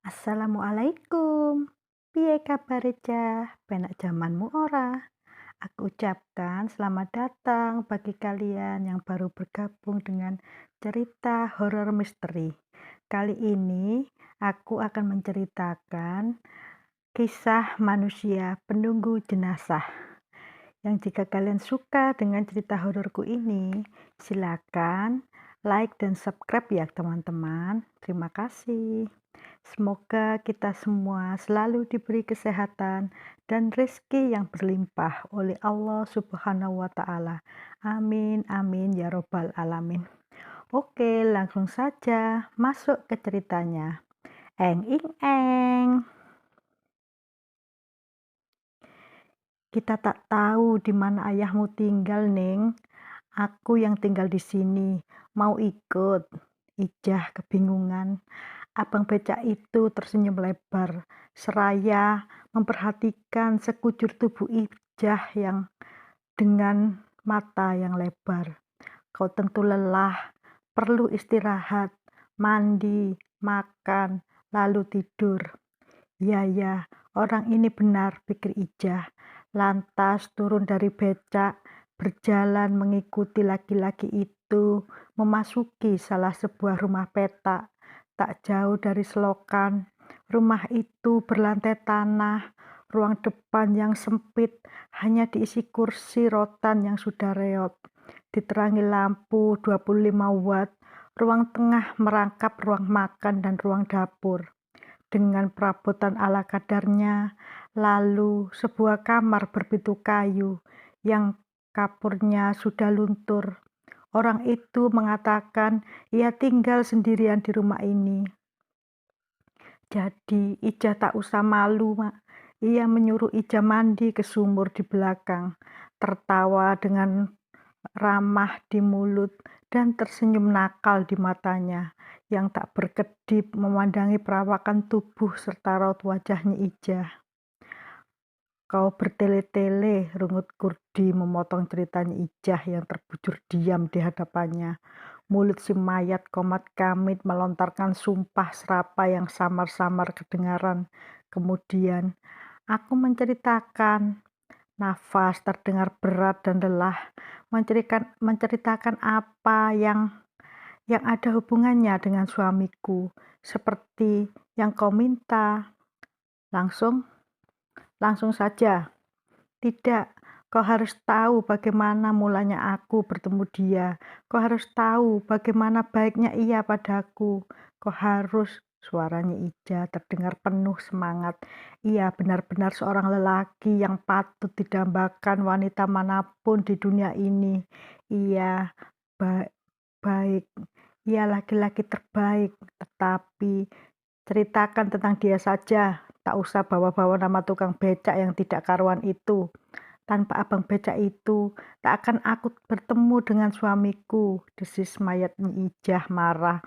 Assalamualaikum. Piye kabare cah? Penak jamanmu ora? Aku ucapkan selamat datang bagi kalian yang baru bergabung dengan cerita horor misteri. Kali ini aku akan menceritakan kisah manusia penunggu jenazah. Yang jika kalian suka dengan cerita hororku ini, silakan like dan subscribe ya teman-teman. Terima kasih. Semoga kita semua selalu diberi kesehatan dan rezeki yang berlimpah oleh Allah Subhanahu wa Ta'ala. Amin, amin ya Robbal 'Alamin. Oke, langsung saja masuk ke ceritanya. Eng ing eng. Kita tak tahu di mana ayahmu tinggal, Ning. Aku yang tinggal di sini. Mau ikut? Ijah kebingungan. Abang becak itu tersenyum lebar, seraya memperhatikan sekujur tubuh Ijah yang dengan mata yang lebar. Kau tentu lelah, perlu istirahat, mandi, makan, lalu tidur. Ya, ya, orang ini benar, pikir Ijah. Lantas turun dari becak, berjalan mengikuti laki-laki itu, memasuki salah sebuah rumah petak. Tak jauh dari selokan, rumah itu berlantai tanah, ruang depan yang sempit hanya diisi kursi rotan yang sudah reot. Diterangi lampu 25 watt, ruang tengah merangkap ruang makan dan ruang dapur dengan perabotan ala kadarnya, lalu sebuah kamar berpintu kayu yang kapurnya sudah luntur. Orang itu mengatakan ia tinggal sendirian di rumah ini. Jadi Ija tak usah malu, Mak. Ia menyuruh Ija mandi ke sumur di belakang, tertawa dengan ramah di mulut dan tersenyum nakal di matanya yang tak berkedip memandangi perawakan tubuh serta raut wajahnya Ija. Kau bertele-tele, rungut Kurdi memotong ceritanya Ijah yang terbujur diam di hadapannya. Mulut si mayat komat kamit melontarkan sumpah serapa yang samar-samar kedengaran. Kemudian, aku menceritakan. Nafas terdengar berat dan lelah, menceritakan apa yang ada hubungannya dengan suamiku, seperti yang kau minta. Langsung Langsung saja. Tidak, kau harus tahu bagaimana mulanya aku bertemu dia. Kau harus tahu bagaimana baiknya ia padaku. Kau harus, suaranya Ija terdengar penuh semangat. Ia benar-benar seorang lelaki yang patut didambakan wanita manapun di dunia ini. Ia baik, ia laki-laki terbaik, tetapi ceritakan tentang dia saja, tak usah bawa-bawa nama tukang becak yang tidak karuan itu. Tanpa abang becak itu, tak akan aku bertemu dengan suamiku, desis mayatnya Ijah marah.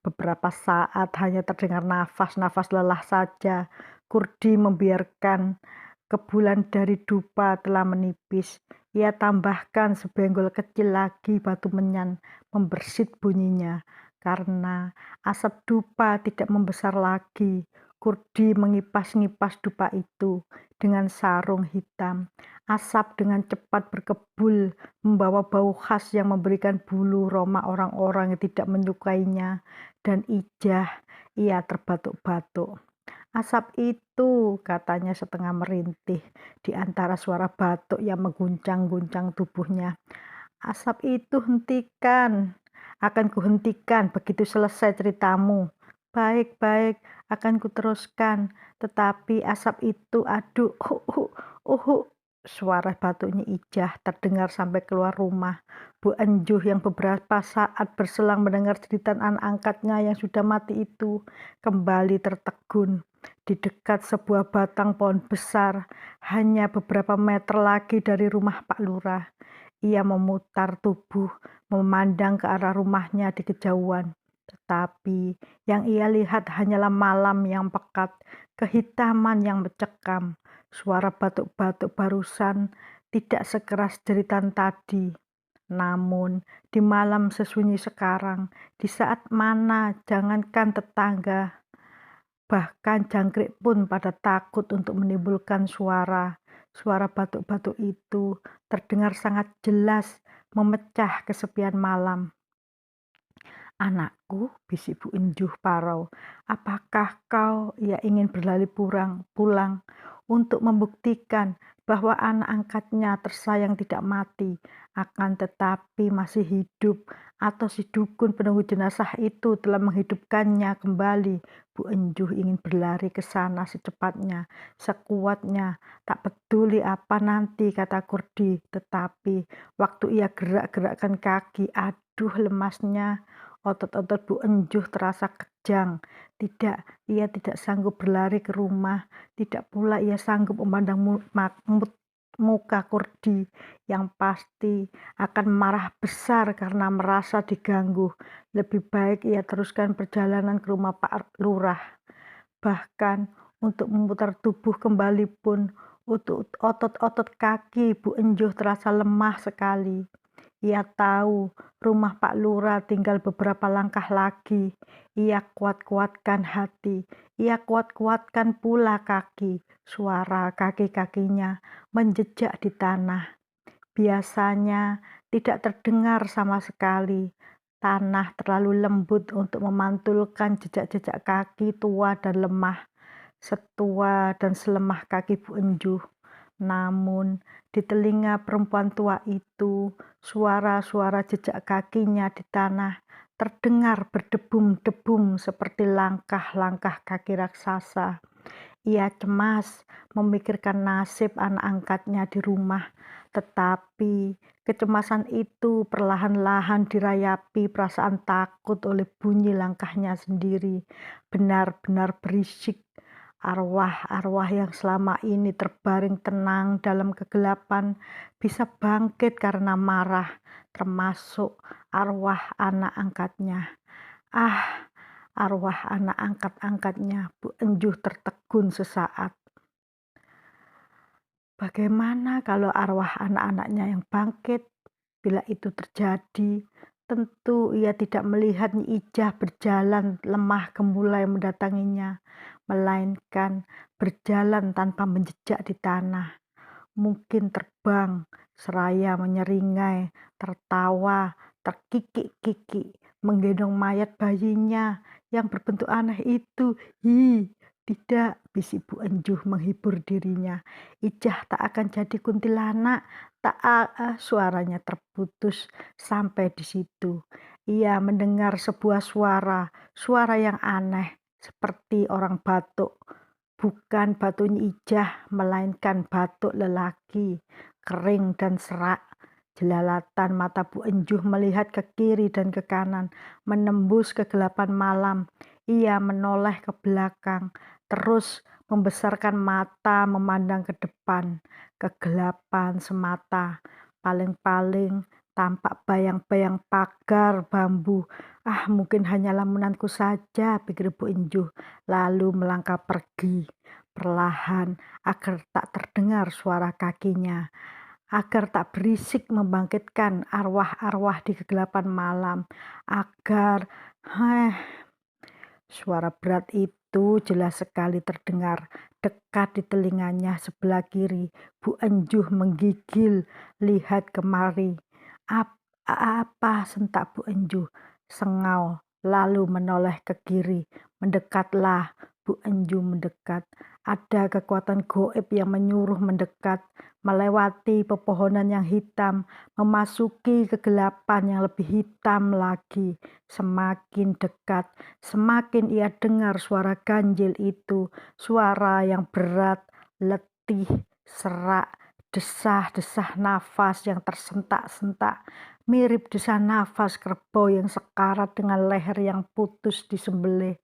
Beberapa saat hanya terdengar nafas-nafas lelah saja. Kurdi membiarkan kebulan dari dupa telah menipis. Ia tambahkan sebenggol kecil lagi batu menyan, membersit bunyinya. Karena asap dupa tidak membesar lagi, Kurdi mengipas-ngipas dupa itu dengan sarung hitam. Asap dengan cepat berkebul, membawa bau khas yang memberikan bulu roma orang-orang yang tidak menyukainya. Dan Ijah, ia terbatuk-batuk. Asap itu, katanya setengah merintih di antara suara batuk yang mengguncang-guncang tubuhnya. Asap itu hentikan, akan kuhentikan begitu selesai ceritamu. Baik-baik, akan kuteruskan. Tetapi asap itu, aduh, suara batuknya Ijah terdengar sampai keluar rumah. Bu Enjuh yang beberapa saat berselang mendengar cerita anak angkatnya yang sudah mati itu, kembali tertegun. Di dekat sebuah batang pohon besar, hanya beberapa meter lagi dari rumah Pak Lurah. Ia memutar tubuh, memandang ke arah rumahnya di kejauhan. Tetapi yang ia lihat hanyalah malam yang pekat, kehitaman yang mencekam. Suara batuk-batuk barusan tidak sekeras jeritan tadi. Namun, di malam sesunyi sekarang, di saat mana jangankan tetangga, bahkan jangkrik pun pada takut untuk menimbulkan suara. Suara batuk-batuk itu terdengar sangat jelas, memecah kesepian malam. "Anakku," bisik Bu Enjuh parau, "apakah kau ingin berlari pulang untuk membuktikan bahwa anak angkatnya tersayang tidak mati, akan tetapi masih hidup, atau si dukun penunggu jenazah itu telah menghidupkannya kembali?" Bu Enjuh ingin berlari ke sana secepatnya, sekuatnya, tak peduli apa nanti kata Kurdi, tetapi waktu ia gerak-gerakkan kaki, aduh lemasnya. Otot-otot Bu Enjuh terasa kejang. Tidak, ia tidak sanggup berlari ke rumah. Tidak pula ia sanggup memandang muka Kurdi yang pasti akan marah besar karena merasa diganggu. Lebih baik ia teruskan perjalanan ke rumah Pak Lurah. Bahkan untuk memutar tubuh kembali pun, otot-otot kaki Bu Enjuh terasa lemah sekali. Ia tahu rumah Pak Lurah tinggal beberapa langkah lagi. Ia kuat-kuatkan hati. Ia kuat-kuatkan pula kaki. Suara kaki-kakinya menjejak di tanah. Biasanya tidak terdengar sama sekali. Tanah terlalu lembut untuk memantulkan jejak-jejak kaki tua dan lemah. Setua dan selemah kaki Bu Enjuh. Namun, di telinga perempuan tua itu, suara-suara jejak kakinya di tanah terdengar berdebum-debum seperti langkah-langkah kaki raksasa. Ia cemas memikirkan nasib anak angkatnya di rumah, tetapi kecemasan itu perlahan-lahan dirayapi perasaan takut oleh bunyi langkahnya sendiri. Benar-benar berisik. Arwah-arwah yang selama ini terbaring tenang dalam kegelapan bisa bangkit karena marah, termasuk arwah anak angkatnya. Ah, arwah anak angkat-angkatnya, Bu Enjuh tertegun sesaat. Bagaimana kalau arwah anak-anaknya yang bangkit? Bila itu terjadi, tentu ia tidak melihat Nyi Ijah berjalan lemah gemulai mendatanginya, melainkan berjalan tanpa menjejak di tanah. Mungkin terbang, seraya menyeringai, tertawa, terkikik-kikik, menggendong mayat bayinya yang berbentuk aneh itu. "Hi, tidak," bisik Bu Enjuh menghibur dirinya. "Ijah tak akan jadi kuntilanak, suaranya terputus sampai di situ. Ia mendengar sebuah suara yang aneh, seperti orang batuk. Bukan batuk Nyi Ijah, melainkan batuk lelaki, kering dan serak. Jelalatan mata Bu Enjuh melihat ke kiri dan ke kanan, menembus kegelapan malam. Ia menoleh ke belakang, terus membesarkan mata memandang ke depan. Kegelapan semata, paling-paling tampak bayang-bayang pagar bambu. "Ah, mungkin hanya lamunanku saja," pikir Bu Enjuh, lalu melangkah pergi, perlahan agar tak terdengar suara kakinya, agar tak berisik membangkitkan arwah-arwah di kegelapan malam, agar suara berat itu jelas sekali terdengar dekat di telinganya sebelah kiri. Bu Enjuh menggigil, lihat kemari. Apa?" sentak Bu Enjuh, sengau, lalu menoleh ke kiri. "Mendekatlah." Bu Enjuh mendekat. Ada kekuatan goib yang menyuruh mendekat, melewati pepohonan yang hitam, memasuki kegelapan yang lebih hitam lagi. Semakin dekat, semakin ia dengar suara ganjil itu, suara yang berat, letih, serak, desah-desah nafas yang tersentak-sentak, mirip desah nafas kerbau yang sekarat dengan leher yang putus disembelih.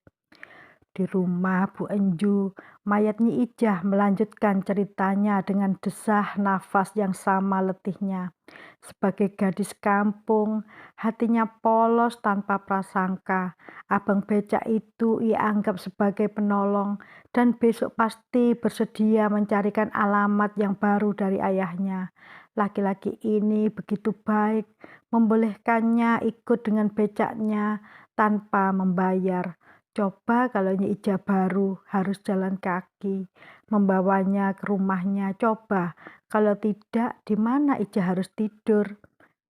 Di rumah Bu Enjuh, mayat Nyi Ijah melanjutkan ceritanya dengan desah nafas yang sama letihnya. Sebagai gadis kampung, hatinya polos tanpa prasangka. Abang becak itu ia anggap sebagai penolong dan besok pasti bersedia mencarikan alamat yang baru dari ayahnya. Laki-laki ini begitu baik, membolehkannya ikut dengan becaknya tanpa membayar. Coba kalau Ija baru harus jalan kaki, membawanya ke rumahnya. Coba kalau tidak, di mana Ija harus tidur?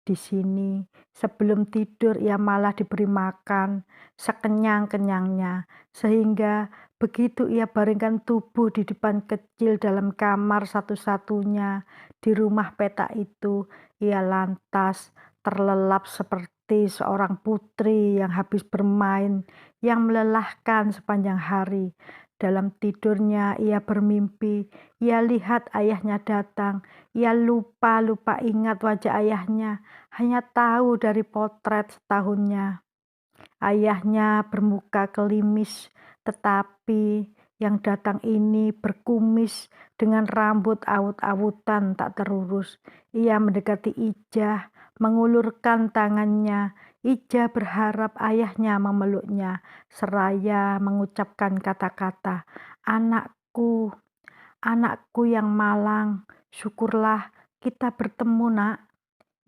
Di sini, sebelum tidur ia malah diberi makan sekenyang-kenyangnya, sehingga begitu ia baringkan tubuh di depan kecil dalam kamar satu-satunya di rumah petak itu, ia lantas terlelap seperti seorang putri yang habis bermain, yang melelahkan sepanjang hari. Dalam tidurnya ia bermimpi, ia lihat ayahnya datang, ia lupa ingat wajah ayahnya, hanya tahu dari potret setahunnya. Ayahnya bermuka kelimis, tetapi yang datang ini berkumis dengan rambut awut-awutan tak terurus. Ia mendekati Ija, mengulurkan tangannya. Ija berharap ayahnya memeluknya, seraya mengucapkan kata-kata, "Anakku, anakku yang malang, syukurlah kita bertemu, Nak."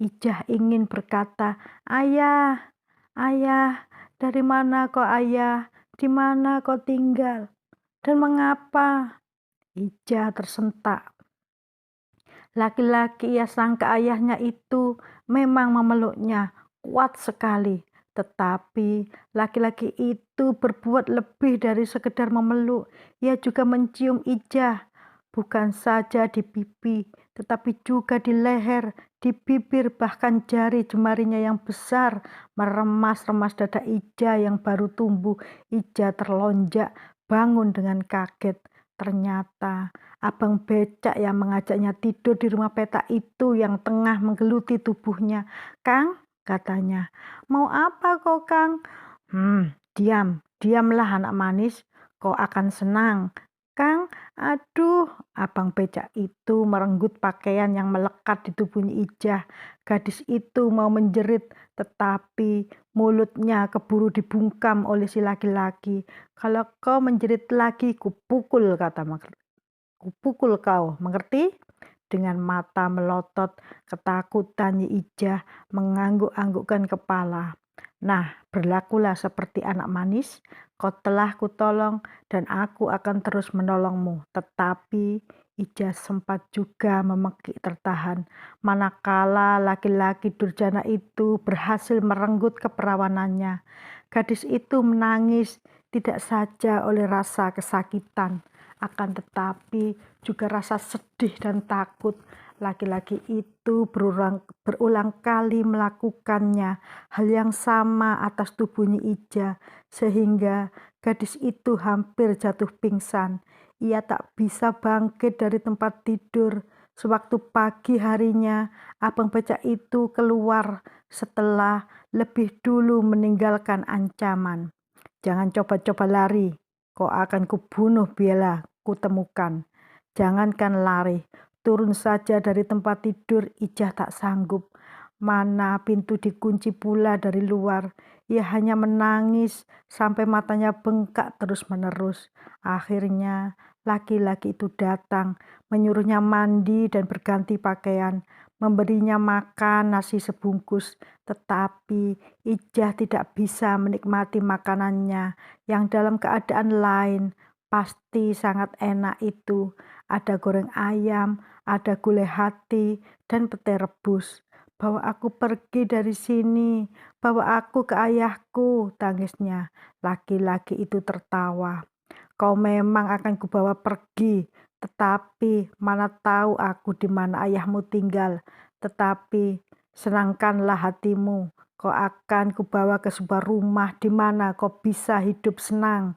Ijah ingin berkata, "Ayah, ayah, dari mana kau ayah? Di mana kau tinggal? Dan mengapa?" Ijah tersentak. Laki-laki ia sangka ayahnya itu memang memeluknya kuat sekali. Tetapi laki-laki itu berbuat lebih dari sekedar memeluk. Ia juga mencium Ijah. Bukan saja di pipi, tetapi juga di leher, di bibir, bahkan jari jemarinya yang besar meremas-remas dada Ija yang baru tumbuh. Ija terlonjak, bangun dengan kaget. Ternyata abang becak yang mengajaknya tidur di rumah petak itu yang tengah menggeluti tubuhnya. "Kang," katanya, "mau apa kau, Kang?" Diamlah anak manis, kau akan senang." "Kang, aduh," abang becak itu merenggut pakaian yang melekat di tubuhnya Ijah. Gadis itu mau menjerit, tetapi mulutnya keburu dibungkam oleh si laki-laki. "Kalau kau menjerit lagi, kupukul," kupukul kau, mengerti? Dengan mata melotot, ketakutan Ijah mengangguk-anggukkan kepala. "Nah, berlakulah seperti anak manis. Kau telah kutolong dan aku akan terus menolongmu." Tetapi Ijah sempat juga memekik tertahan, manakala laki-laki durjana itu berhasil merenggut keperawanannya. Gadis itu menangis tidak saja oleh rasa kesakitan, akan tetapi juga rasa sedih dan takut. Laki-laki itu berulang kali melakukannya hal yang sama atas tubuhnya Ija, sehingga gadis itu hampir jatuh pingsan. Ia tak bisa bangkit dari tempat tidur. Sewaktu pagi harinya, abang becak itu keluar setelah lebih dulu meninggalkan ancaman. "Jangan coba-coba lari, kau akan kubunuh bila kutemukan." Jangankan lari, turun saja dari tempat tidur Ijah tak sanggup. Mana pintu dikunci pula dari luar. Ia hanya menangis sampai matanya bengkak terus-menerus. Akhirnya laki-laki itu datang, menyuruhnya mandi dan berganti pakaian, memberinya makan nasi sebungkus. Tetapi Ijah tidak bisa menikmati makanannya yang dalam keadaan lain pasti sangat enak itu. Ada goreng ayam, ada gulai hati, dan pete rebus. "Bawa aku pergi dari sini, bawa aku ke ayahku," tangisnya. Laki-laki itu tertawa. "Kau memang akan kubawa pergi, tetapi mana tahu aku di mana ayahmu tinggal. Tetapi senangkanlah hatimu, kau akan kubawa ke sebuah rumah di mana kau bisa hidup senang."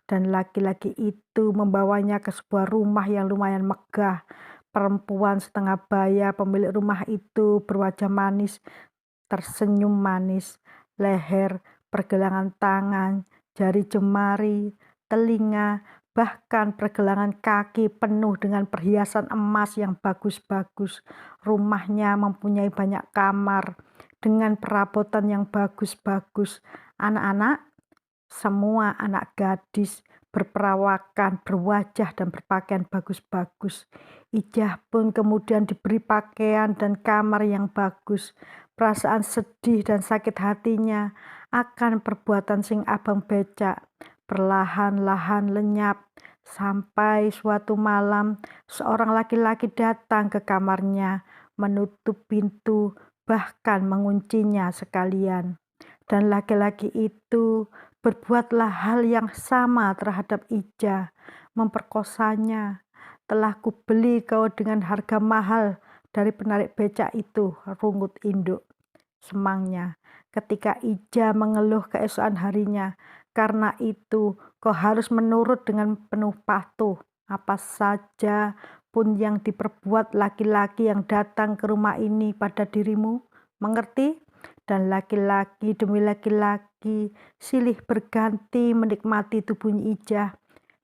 Dan laki-laki itu membawanya ke sebuah rumah yang lumayan megah. Perempuan setengah baya pemilik rumah itu berwajah manis, tersenyum manis. Leher, pergelangan tangan, jari jemari, telinga, bahkan pergelangan kaki penuh dengan perhiasan emas yang bagus-bagus. Rumahnya mempunyai banyak kamar dengan perabotan yang bagus-bagus. "Anak-anak, Semua anak gadis berperawakan, berwajah dan berpakaian bagus-bagus. Ijah pun kemudian diberi pakaian dan kamar yang bagus. Perasaan sedih dan sakit hatinya akan perbuatan sing abang becak perlahan-lahan lenyap sampai suatu malam seorang laki-laki datang ke kamarnya, menutup pintu, bahkan menguncinya sekalian. Dan laki-laki itu berbuatlah hal yang sama terhadap Ija, memperkosanya. Telah kubeli kau dengan harga mahal dari penarik becak itu, rungut induk semangnya. Ketika Ija mengeluh keesokan harinya, karena itu kau harus menurut dengan penuh patuh. Apa saja pun yang diperbuat laki-laki yang datang ke rumah ini pada dirimu, mengerti? Dan laki-laki demi laki-laki silih berganti menikmati tubuhnya Ijah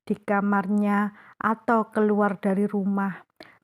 di kamarnya atau keluar dari rumah,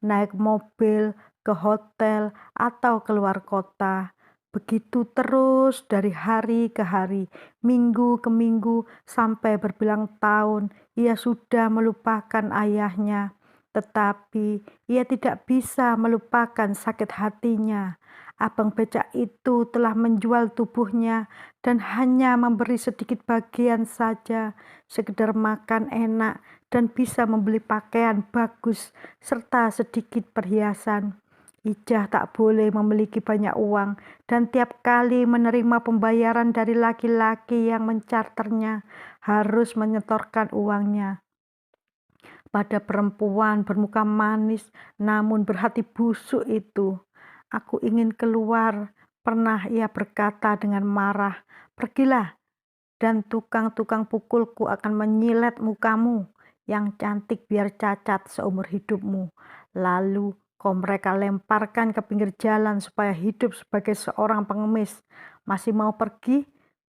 naik mobil, ke hotel, atau keluar kota. Begitu terus dari hari ke hari, minggu ke minggu, sampai berbilang tahun ia sudah melupakan ayahnya. Tetapi ia tidak bisa melupakan sakit hatinya. Abang becak itu telah menjual tubuhnya dan hanya memberi sedikit bagian saja, sekedar makan enak dan bisa membeli pakaian bagus serta sedikit perhiasan. Ijah tak boleh memiliki banyak uang dan tiap kali menerima pembayaran dari laki-laki yang mencarternya harus menyetorkan uangnya pada perempuan bermuka manis namun berhati busuk itu. Aku ingin keluar, pernah ia berkata dengan marah. Pergilah, dan tukang-tukang pukulku akan menyilet mukamu yang cantik biar cacat seumur hidupmu. Lalu kau mereka lemparkan ke pinggir jalan supaya hidup sebagai seorang pengemis. Masih mau pergi?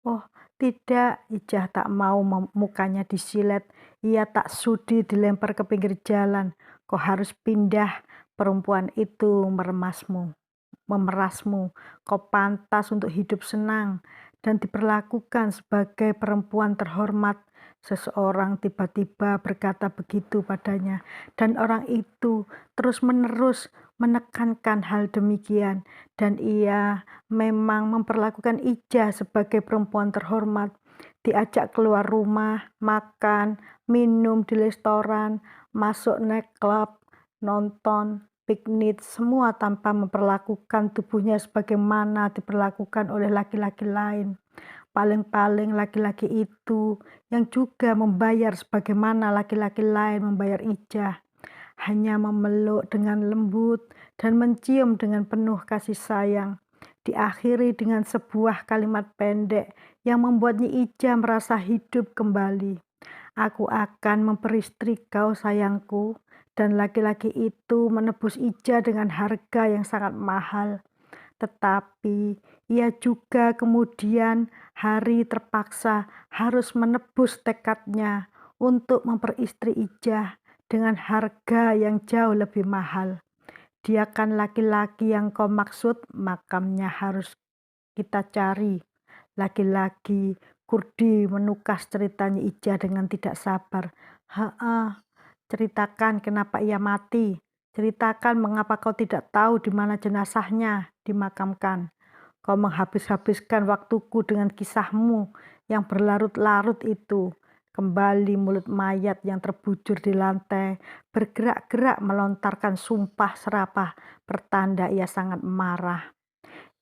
Oh, tidak, Ijah tak mau mukanya disilet. Ia tak sudi dilempar ke pinggir jalan. Kau harus pindah, perempuan itu memerasmu. Kau pantas untuk hidup senang dan diperlakukan sebagai perempuan terhormat. Seseorang tiba-tiba berkata begitu padanya, dan orang itu terus-menerus menekankan hal demikian, dan ia memang memperlakukan Ija sebagai perempuan terhormat. Diajak keluar rumah, makan, minum di restoran, masuk nightclub, nonton, piknik, semua tanpa memperlakukan tubuhnya sebagaimana diperlakukan oleh laki-laki lain. Paling-paling laki-laki itu yang juga membayar sebagaimana laki-laki lain membayar Ijah. Hanya memeluk dengan lembut dan mencium dengan penuh kasih sayang. Diakhiri dengan sebuah kalimat pendek yang membuatnya Ijah merasa hidup kembali. Aku akan memperistri kau sayangku, dan laki-laki itu menebus Ija dengan harga yang sangat mahal. Tetapi ia juga kemudian hari terpaksa harus menebus tekadnya untuk memperistri Ija dengan harga yang jauh lebih mahal. Dia kan laki-laki yang kau maksud, makamnya harus kita cari. Laki-laki Kurdi menukas ceritanya Ija dengan tidak sabar. "Haa, ceritakan kenapa ia mati. Ceritakan mengapa kau tidak tahu di mana jenazahnya dimakamkan. Kau menghabis-habiskan waktuku dengan kisahmu yang berlarut-larut itu." Kembali mulut mayat yang terbujur di lantai bergerak-gerak melontarkan sumpah serapah, pertanda ia sangat marah.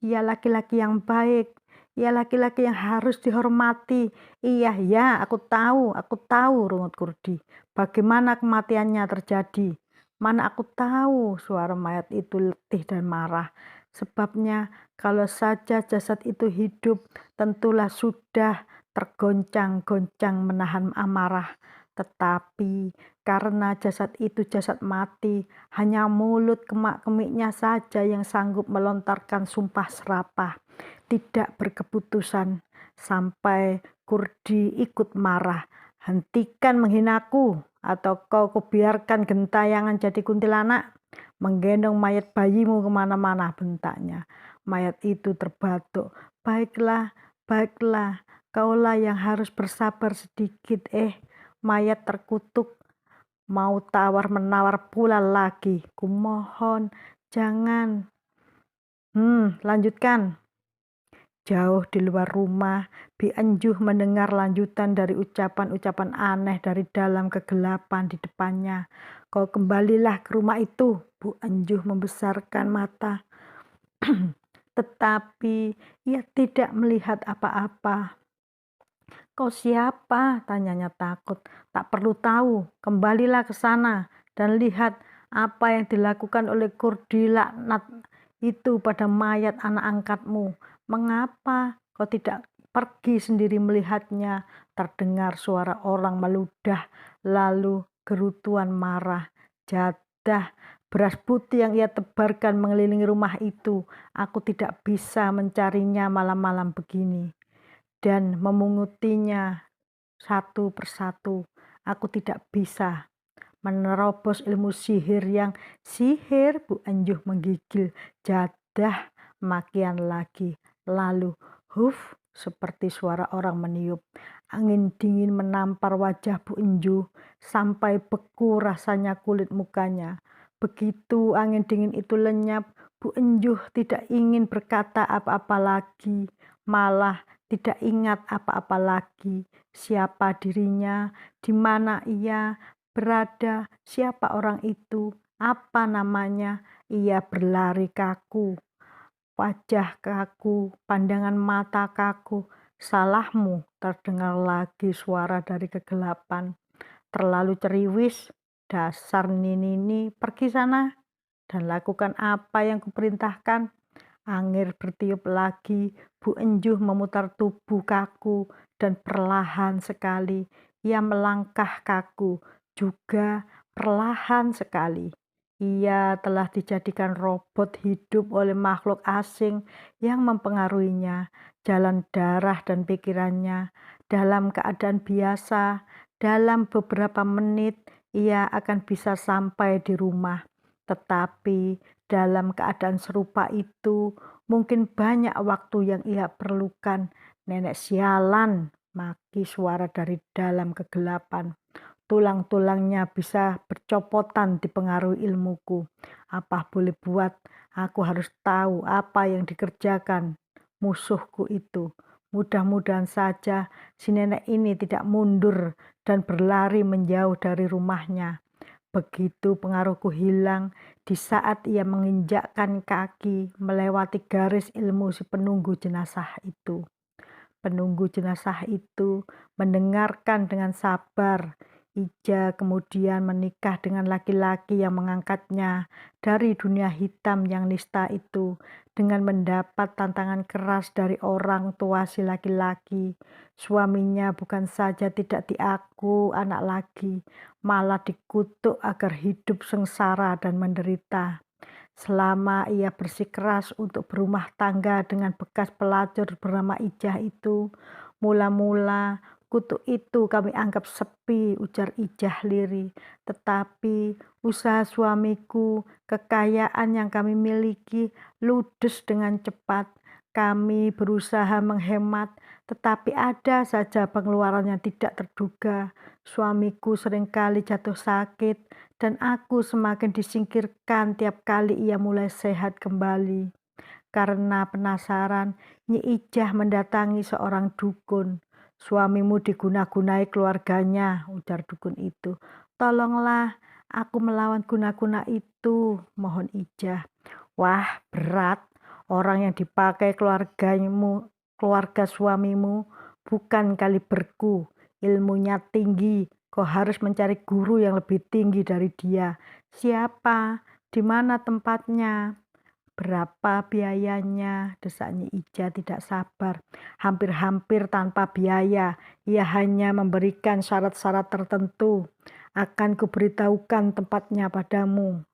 Ia laki-laki yang baik, ia laki-laki yang harus dihormati. Iya, ya, aku tahu, rungut Kurdi. Bagaimana kematiannya terjadi? Mana aku tahu, suara mayat itu letih dan marah. Sebabnya, kalau saja jasad itu hidup, tentulah sudah tergoncang-goncang menahan amarah. Tetapi karena jasad itu jasad mati, hanya mulut kemak-kemiknya saja yang sanggup melontarkan sumpah serapah, tidak berkeputusan, sampai Kurdi ikut marah. Hentikan menghinaku, atau kau kubiarkan gentayangan jadi kuntilanak, menggendong mayat bayimu kemana-mana, bentaknya. Mayat itu terbatuk. Baiklah, baiklah, Kaulah yang harus bersabar sedikit, mayat terkutuk. Mau tawar-menawar pula lagi. Kumohon, jangan. Lanjutkan. Jauh di luar rumah, Bi Enjuh mendengar lanjutan dari ucapan-ucapan aneh dari dalam kegelapan di depannya. Kau kembalilah ke rumah itu, Bu Enjuh membesarkan mata. Tetapi ia tidak melihat apa-apa. Kau siapa? Tanyanya takut. Tak perlu tahu, kembalilah ke sana dan lihat apa yang dilakukan oleh kurdi laknat itu pada mayat anak angkatmu. Mengapa kau tidak pergi sendiri melihatnya? Terdengar suara orang meludah, lalu gerutuan marah. Jadah, beras putih yang ia tebarkan mengelilingi rumah itu. Aku tidak bisa mencarinya malam-malam begini dan memungutinya satu persatu. Aku tidak bisa menerobos ilmu sihir yang sihir. Bu Enjuh menggigil. Jadah, makian lagi. Lalu, huf, seperti suara orang meniup. Angin dingin menampar wajah Bu Enjuh sampai beku rasanya kulit mukanya. Begitu angin dingin itu lenyap, Bu Enjuh tidak ingin berkata apa-apa lagi, malah tidak ingat apa-apa lagi. Siapa dirinya, di mana ia berada, siapa orang itu, apa namanya. Ia berlari kaku, wajah kaku, pandangan mata kaku. Salahmu, terdengar lagi suara dari kegelapan. Terlalu ceriwis, dasar Nini, pergi sana dan lakukan apa yang kuperintahkan. Angin bertiup lagi, Bu Enjuh memutar tubuh kaku dan perlahan sekali ia melangkah kaku, juga perlahan sekali. Ia telah dijadikan robot hidup oleh makhluk asing yang mempengaruhinya, jalan darah dan pikirannya. Dalam keadaan biasa, dalam beberapa menit ia akan bisa sampai di rumah. Tetapi dalam keadaan serupa itu, mungkin banyak waktu yang ia perlukan. Nenek sialan, maki suara dari dalam kegelapan. Tulang-tulangnya bisa bercopotan dipengaruhi ilmuku. Apa boleh buat, aku harus tahu apa yang dikerjakan musuhku itu. Mudah-mudahan saja si nenek ini tidak mundur dan berlari menjauh dari rumahnya. Begitu pengaruhku hilang, di saat ia menginjakkan kaki melewati garis ilmu si penunggu jenazah itu. Penunggu jenazah itu mendengarkan dengan sabar. Ija kemudian menikah dengan laki-laki yang mengangkatnya dari dunia hitam yang nista itu dengan mendapat tantangan keras dari orang tua si laki-laki. Suaminya bukan saja tidak diaku anak lagi, malah dikutuk agar hidup sengsara dan menderita. Selama ia bersikeras untuk berumah tangga dengan bekas pelacur bernama Ijah itu, mula-mula kutuk itu kami anggap sepi, ujar Ijah lirih. Tetapi usaha suamiku, kekayaan yang kami miliki ludes dengan cepat. Kami berusaha menghemat, tetapi ada saja pengeluaran yang tidak terduga. Suamiku seringkali jatuh sakit, dan aku semakin disingkirkan tiap kali ia mulai sehat kembali. Karena penasaran, Nyi Ijah mendatangi seorang dukun. Suamimu diguna-gunai keluarganya, ujar dukun itu. Tolonglah, aku melawan guna-guna itu, mohon Ijah. Wah, berat. Orang yang dipakai keluarga suamimu, bukan kaliberku. Ilmunya tinggi, kau harus mencari guru yang lebih tinggi dari dia. Siapa? Di mana tempatnya? Berapa biayanya? Desaknya Ija tidak sabar. Hampir-hampir tanpa biaya. Ia hanya memberikan syarat-syarat tertentu. Akan kuberitahukan tempatnya padamu.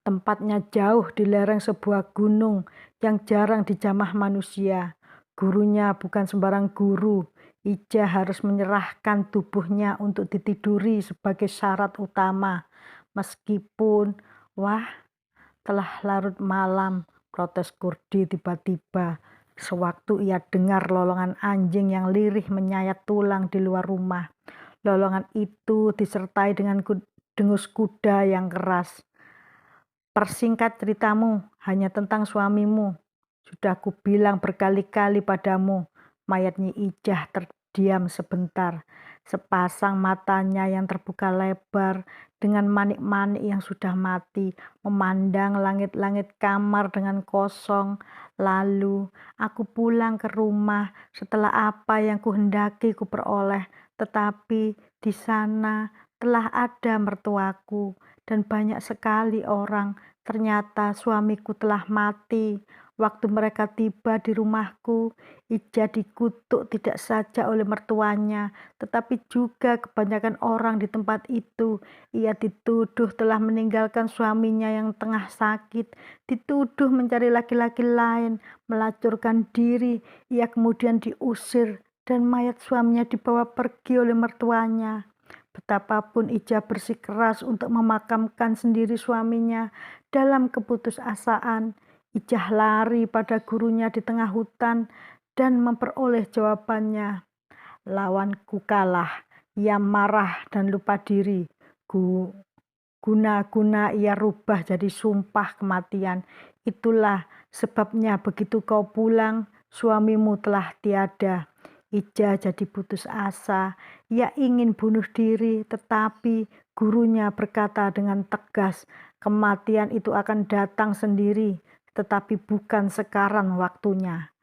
Tempatnya jauh di lereng sebuah gunung yang jarang dijamah manusia. Gurunya bukan sembarang guru. Ija harus menyerahkan tubuhnya untuk ditiduri sebagai syarat utama. Meskipun, wah, telah larut malam, protes Kurdi tiba-tiba. Sewaktu ia dengar lolongan anjing yang lirih menyayat tulang di luar rumah. Lolongan itu disertai dengan dengus kuda yang keras. "Persingkat ceritamu, hanya tentang suamimu. Sudah kubilang berkali-kali padamu." Mayat Nyi Ijah terdiam sebentar. Sepasang matanya yang terbuka lebar dengan manik-manik yang sudah mati, memandang langit-langit kamar dengan kosong. Lalu, "Aku pulang ke rumah setelah apa yang kuhendaki kuperoleh, tetapi di sana telah ada mertuaku dan banyak sekali orang. Ternyata suamiku telah mati. Waktu mereka tiba di rumahku, Ija dikutuk tidak saja oleh mertuanya, tetapi juga kebanyakan orang di tempat itu. Ia dituduh telah meninggalkan suaminya yang tengah sakit, dituduh mencari laki-laki lain, melacurkan diri. Ia kemudian diusir dan mayat suaminya dibawa pergi oleh mertuanya. Betapapun Ija bersikeras untuk memakamkan sendiri suaminya, dalam keputusasaan, Ijah lari pada gurunya di tengah hutan dan memperoleh jawabannya. "Lawanku kalah." Ia marah dan lupa diri. Guna-guna ia rubah jadi sumpah kematian. "Itulah sebabnya begitu kau pulang, suamimu telah tiada." Ija jadi putus asa. Ia ingin bunuh diri, tetapi gurunya berkata dengan tegas, "Kematian itu akan datang sendiri, tetapi bukan sekarang waktunya."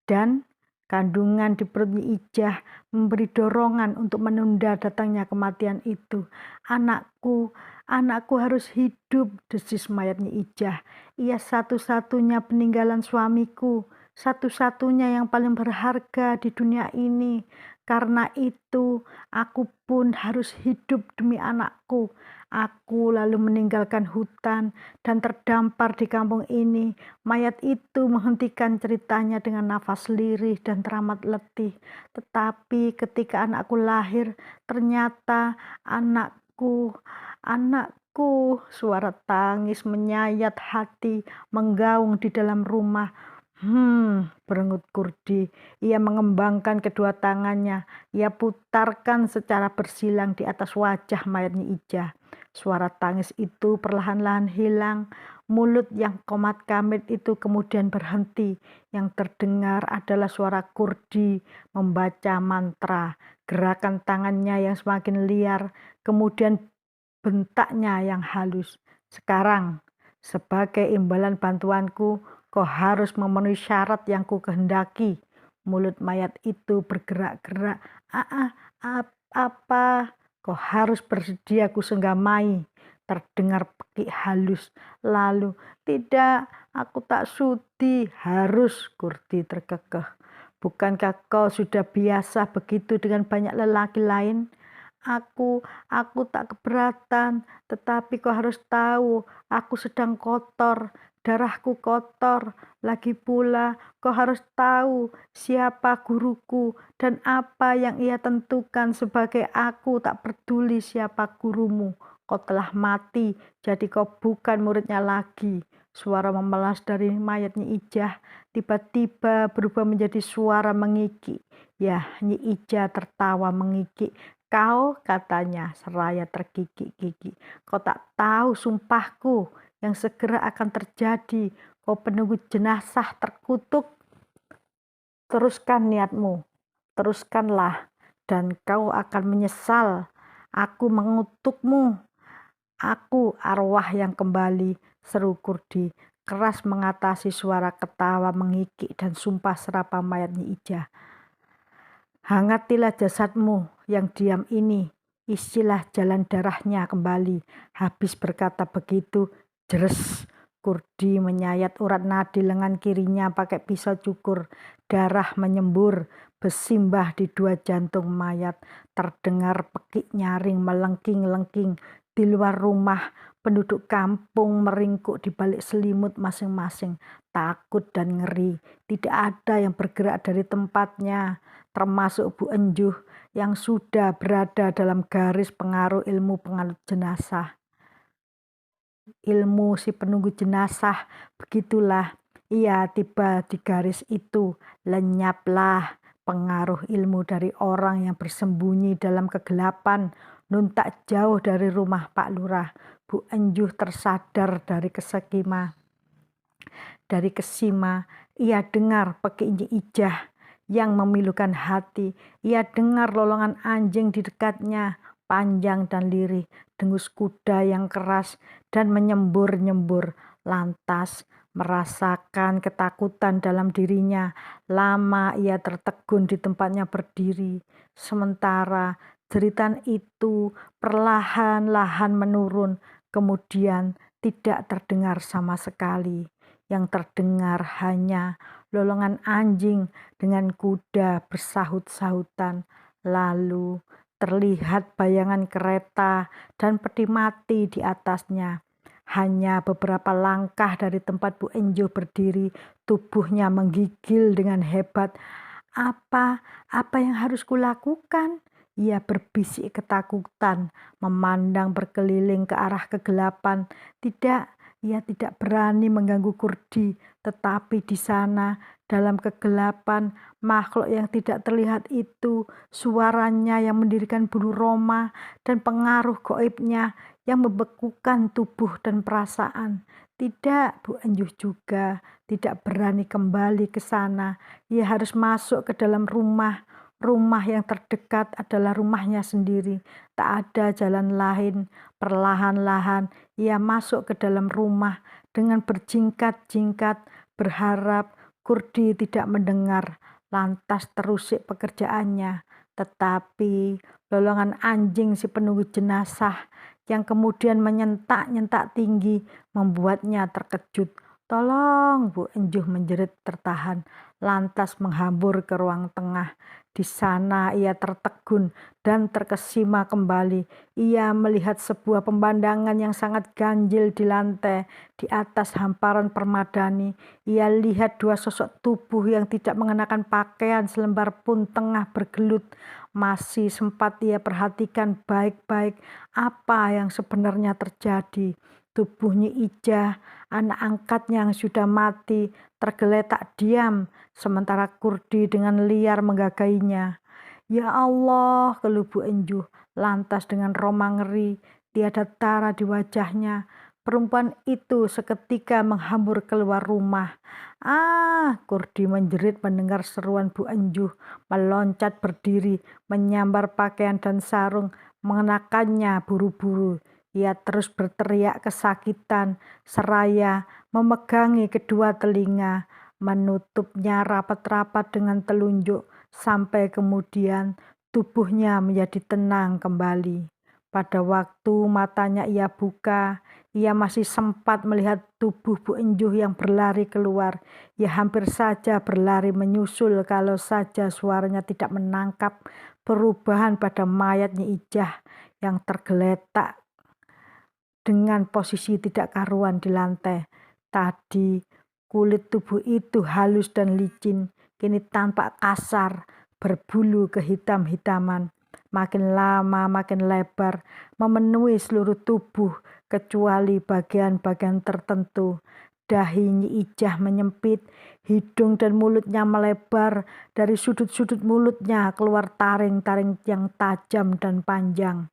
Dan kandungan di perut Nyi Ijah memberi dorongan untuk menunda datangnya kematian itu. "Anakku, anakku harus hidup," desis mayat Nyi Ijah. "Ia satu-satunya peninggalan suamiku, satu-satunya yang paling berharga di dunia ini. Karena itu, aku pun harus hidup demi anakku." Aku lalu meninggalkan hutan dan terdampar di kampung ini. Mayat itu menghentikan ceritanya dengan nafas lirih dan teramat letih. "Tetapi ketika anakku lahir, ternyata anakku, anakku." Suara tangis menyayat hati menggaung di dalam rumah. Berengut Kurdi. Ia mengembangkan kedua tangannya. Ia putarkan secara bersilang di atas wajah mayat Nyi Ijah. Suara tangis itu perlahan-lahan hilang. Mulut yang komat-kamit itu kemudian berhenti. Yang terdengar adalah suara Kurdi membaca mantra. Gerakan tangannya yang semakin liar, kemudian bentaknya yang halus. "Sekarang, sebagai imbalan bantuanku, kau harus memenuhi syarat yang ku kehendaki." Mulut mayat itu bergerak-gerak. Apa? Kau harus bersedia kusenggamai." Terdengar pekik halus. Lalu, "Tidak, aku tak sudi." "Harus," Kurdi terkekeh. "Bukankah kau sudah biasa begitu dengan banyak lelaki lain?" Aku tak keberatan, tetapi kau harus tahu, aku sedang kotor, darahku kotor. Lagi pula, kau harus tahu siapa guruku dan apa yang ia tentukan sebagai aku tak peduli siapa gurumu. Kau telah mati, jadi kau bukan muridnya lagi." Suara memelas dari mayat Nyi Ijah tiba-tiba berubah menjadi suara mengikik. Ya, Nyi Ijah tertawa mengikik. "Kau," katanya seraya terkikik-kikik, "kau tak tahu sumpahku yang segera akan terjadi. Kau penunggu jenazah terkutuk. Teruskan niatmu, teruskanlah, dan kau akan menyesal. Aku mengutukmu." "Aku arwah yang kembali," seru Kurdi, keras mengatasi suara ketawa mengikik dan sumpah serapah mayat Nyi Ijah. "Hangatilah jasadmu yang diam ini, isilah jalan darahnya kembali." Habis berkata begitu, jeres, Kurdi menyayat urat nadi lengan kirinya pakai pisau cukur. Darah menyembur, bersimbah di dua jantung mayat. Terdengar pekik nyaring melengking-lengking. Di luar rumah, penduduk kampung meringkuk di balik selimut masing-masing, takut dan ngeri. Tidak ada yang bergerak dari tempatnya, termasuk Bu Enjuh yang sudah berada dalam garis pengaruh ilmu penganut jenazah. Ilmu si penunggu jenazah, begitulah. Ia tiba di garis itu, lenyaplah pengaruh ilmu dari orang yang bersembunyi dalam kegelapan. Nun tak jauh dari rumah Pak Lurah, Bu Enjuh tersadar dari kesima. Ia dengar peki ijah yang memilukan hati. Ia dengar lolongan anjing di dekatnya, panjang dan lirih, dengus kuda yang keras dan menyembur-nyembur. Lantas merasakan ketakutan dalam dirinya. Lama ia tertegun di tempatnya berdiri. Sementara jeritan itu perlahan-lahan menurun, kemudian tidak terdengar sama sekali. Yang terdengar hanya lolongan anjing dengan kuda bersahut-sahutan. Lalu terlihat bayangan kereta dan peti mati di atasnya. Hanya beberapa langkah dari tempat Bu Enjo berdiri, tubuhnya menggigil dengan hebat. Apa yang harus kulakukan? Ia berbisik ketakutan, memandang berkeliling ke arah kegelapan. Tidak, ia tidak berani mengganggu Kurdi, tetapi di sana, dalam kegelapan, makhluk yang tidak terlihat itu, suaranya yang mendirikan bulu roma dan pengaruh gaibnya yang membekukan tubuh dan perasaan. Tidak, Bu Enjuh juga tidak berani kembali ke sana. Ia harus masuk ke dalam rumah. Rumah yang terdekat adalah rumahnya sendiri. Tak ada jalan lain. Perlahan-lahan ia masuk ke dalam rumah dengan berjingkat-jingkat, berharap Kurdi tidak mendengar. Lantas terusik pekerjaannya. Tetapi lolongan anjing si penunggu jenazah yang kemudian menyentak-nyentak tinggi membuatnya terkejut. "Tolong!" Bu Enjuh menjerit tertahan, lantas menghambur ke ruang tengah. Di sana ia tertegun dan terkesima kembali. Ia melihat sebuah pemandangan yang sangat ganjil di lantai. Di atas hamparan permadani, ia lihat dua sosok tubuh yang tidak mengenakan pakaian selembar pun tengah bergelut. Masih sempat ia perhatikan baik-baik apa yang sebenarnya terjadi. Tubuhnya Ijah, anak angkatnya yang sudah mati, tergeletak diam, sementara Kurdi dengan liar menggagainya. "Ya Allah," keluh Bu Enjuh, lantas dengan roma ngeri, tiada tara di wajahnya. Perempuan itu seketika menghambur keluar rumah. "Ah!" Kurdi menjerit mendengar seruan Bu Enjuh, meloncat berdiri, menyambar pakaian dan sarung, mengenakannya buru-buru. Ia terus berteriak kesakitan, seraya memegangi kedua telinga, menutupnya rapat-rapat dengan telunjuk, sampai kemudian tubuhnya menjadi tenang kembali. Pada waktu matanya ia buka, ia masih sempat melihat tubuh Bu Enjuh yang berlari keluar. Ia hampir saja berlari menyusul kalau saja suaranya tidak menangkap perubahan pada mayatnya Ijah yang tergeletak dengan posisi tidak karuan di lantai. Tadi kulit tubuh itu halus dan licin, kini tampak kasar, berbulu kehitam-hitaman. Makin lama makin lebar, memenuhi seluruh tubuh kecuali bagian-bagian tertentu. Dahinya Ijah menyempit, hidung dan mulutnya melebar, dari sudut-sudut mulutnya keluar taring-taring yang tajam dan panjang.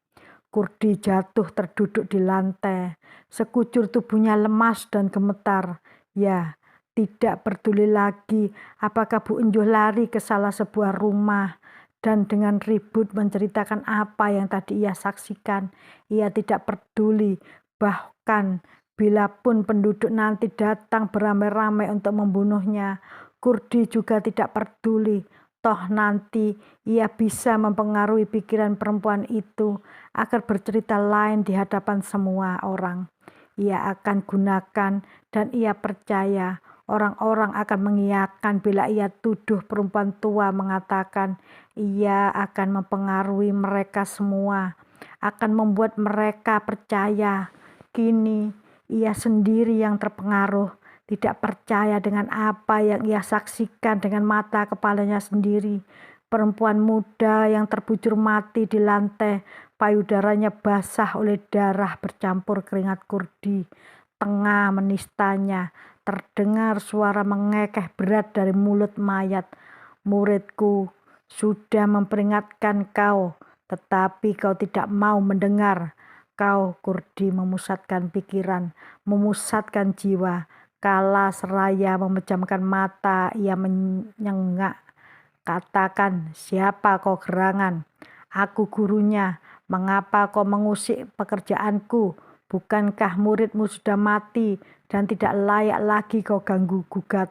Kurdi jatuh terduduk di lantai. Sekujur tubuhnya lemas dan gemetar. Ya, tidak peduli lagi apakah Bu Enjuh lari ke salah sebuah rumah dan dengan ribut menceritakan apa yang tadi ia saksikan. Ia tidak peduli, bahkan bila pun penduduk nanti datang beramai-ramai untuk membunuhnya, Kurdi juga tidak peduli. Toh nanti ia bisa mempengaruhi pikiran perempuan itu agar bercerita lain di hadapan semua orang. Ia akan gunakan dan ia percaya orang-orang akan mengiyakan bila ia tuduh perempuan tua mengatakan ia akan mempengaruhi mereka semua, akan membuat mereka percaya. Kini ia sendiri yang terpengaruh, tidak percaya dengan apa yang ia saksikan dengan mata kepalanya sendiri. Perempuan muda yang terbujur mati di lantai, payudaranya basah oleh darah bercampur keringat Kurdi. Tengah menistanya, terdengar suara mengekeh berat dari mulut mayat. Muridku sudah memperingatkan kau, tetapi kau tidak mau mendengar. Kau, Kurdi, memusatkan pikiran, memusatkan jiwa. Kala seraya memejamkan mata, ia menyenggak. Katakan, siapa kau gerangan? Aku gurunya. Mengapa kau mengusik pekerjaanku? Bukankah muridmu sudah mati dan tidak layak lagi kau ganggu gugat?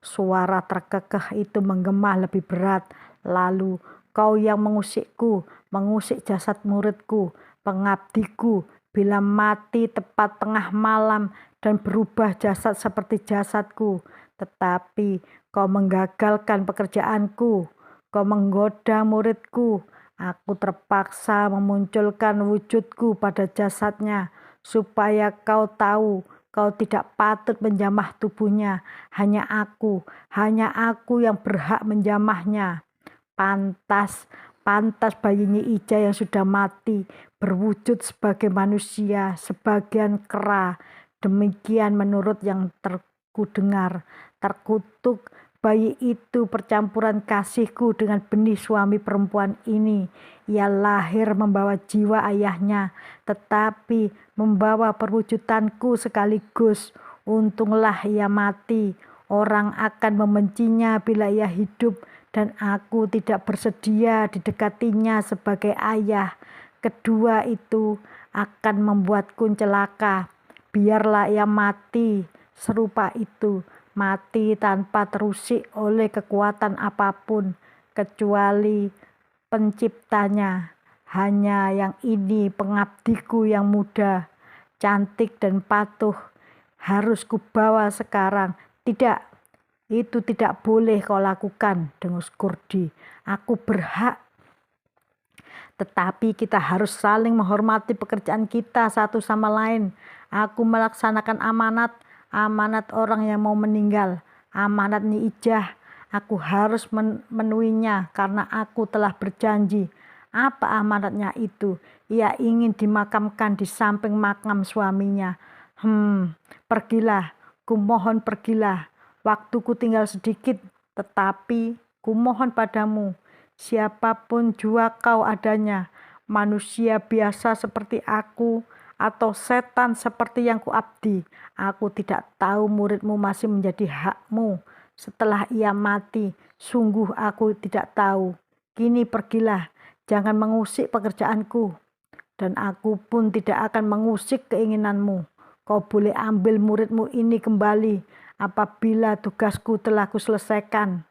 Suara terkekeh itu menggema lebih berat. Lalu, kau yang mengusikku, mengusik jasad muridku, pengabdiku, bila mati tepat tengah malam dan berubah jasad seperti jasadku. Tetapi kau menggagalkan pekerjaanku, kau menggoda muridku. Aku terpaksa memunculkan wujudku pada jasadnya, supaya kau tahu kau tidak patut menjamah tubuhnya. Hanya aku yang berhak menjamahnya. Pantas bayi Nyi Ija yang sudah mati berwujud sebagai manusia, sebagian kera. Demikian menurut yang terkudengar. Terkutuk, bayi itu percampuran kasihku dengan benih suami perempuan ini. Ia lahir membawa jiwa ayahnya, tetapi membawa perwujudanku sekaligus. Untunglah ia mati. Orang akan membencinya bila ia hidup, dan aku tidak bersedia didekatinya sebagai ayah. Kedua itu akan membuatku celaka. Biarlah ia mati serupa itu, mati tanpa terusik oleh kekuatan apapun, kecuali penciptanya. Hanya yang ini pengabdiku yang muda, cantik dan patuh, harus kubawa sekarang. Tidak, itu tidak boleh kau lakukan, dengus Kurdi. Aku berhak, tetapi kita harus saling menghormati pekerjaan kita satu sama lain. Aku melaksanakan amanat orang yang mau meninggal, amanat Nyi Ijah. Aku harus memenuhinya karena aku telah berjanji. Apa amanatnya itu? Ia ingin dimakamkan di samping makam suaminya. Pergilah, kumohon pergilah. Waktuku tinggal sedikit, tetapi kumohon padamu, siapapun jua kau adanya, manusia biasa seperti aku, atau setan seperti yang kuabdi, aku tidak tahu muridmu masih menjadi hakmu setelah ia mati. Sungguh aku tidak tahu. Kini pergilah, jangan mengusik pekerjaanku, dan aku pun tidak akan mengusik keinginanmu. Kau boleh ambil muridmu ini kembali apabila tugasku telah kuselesaikan.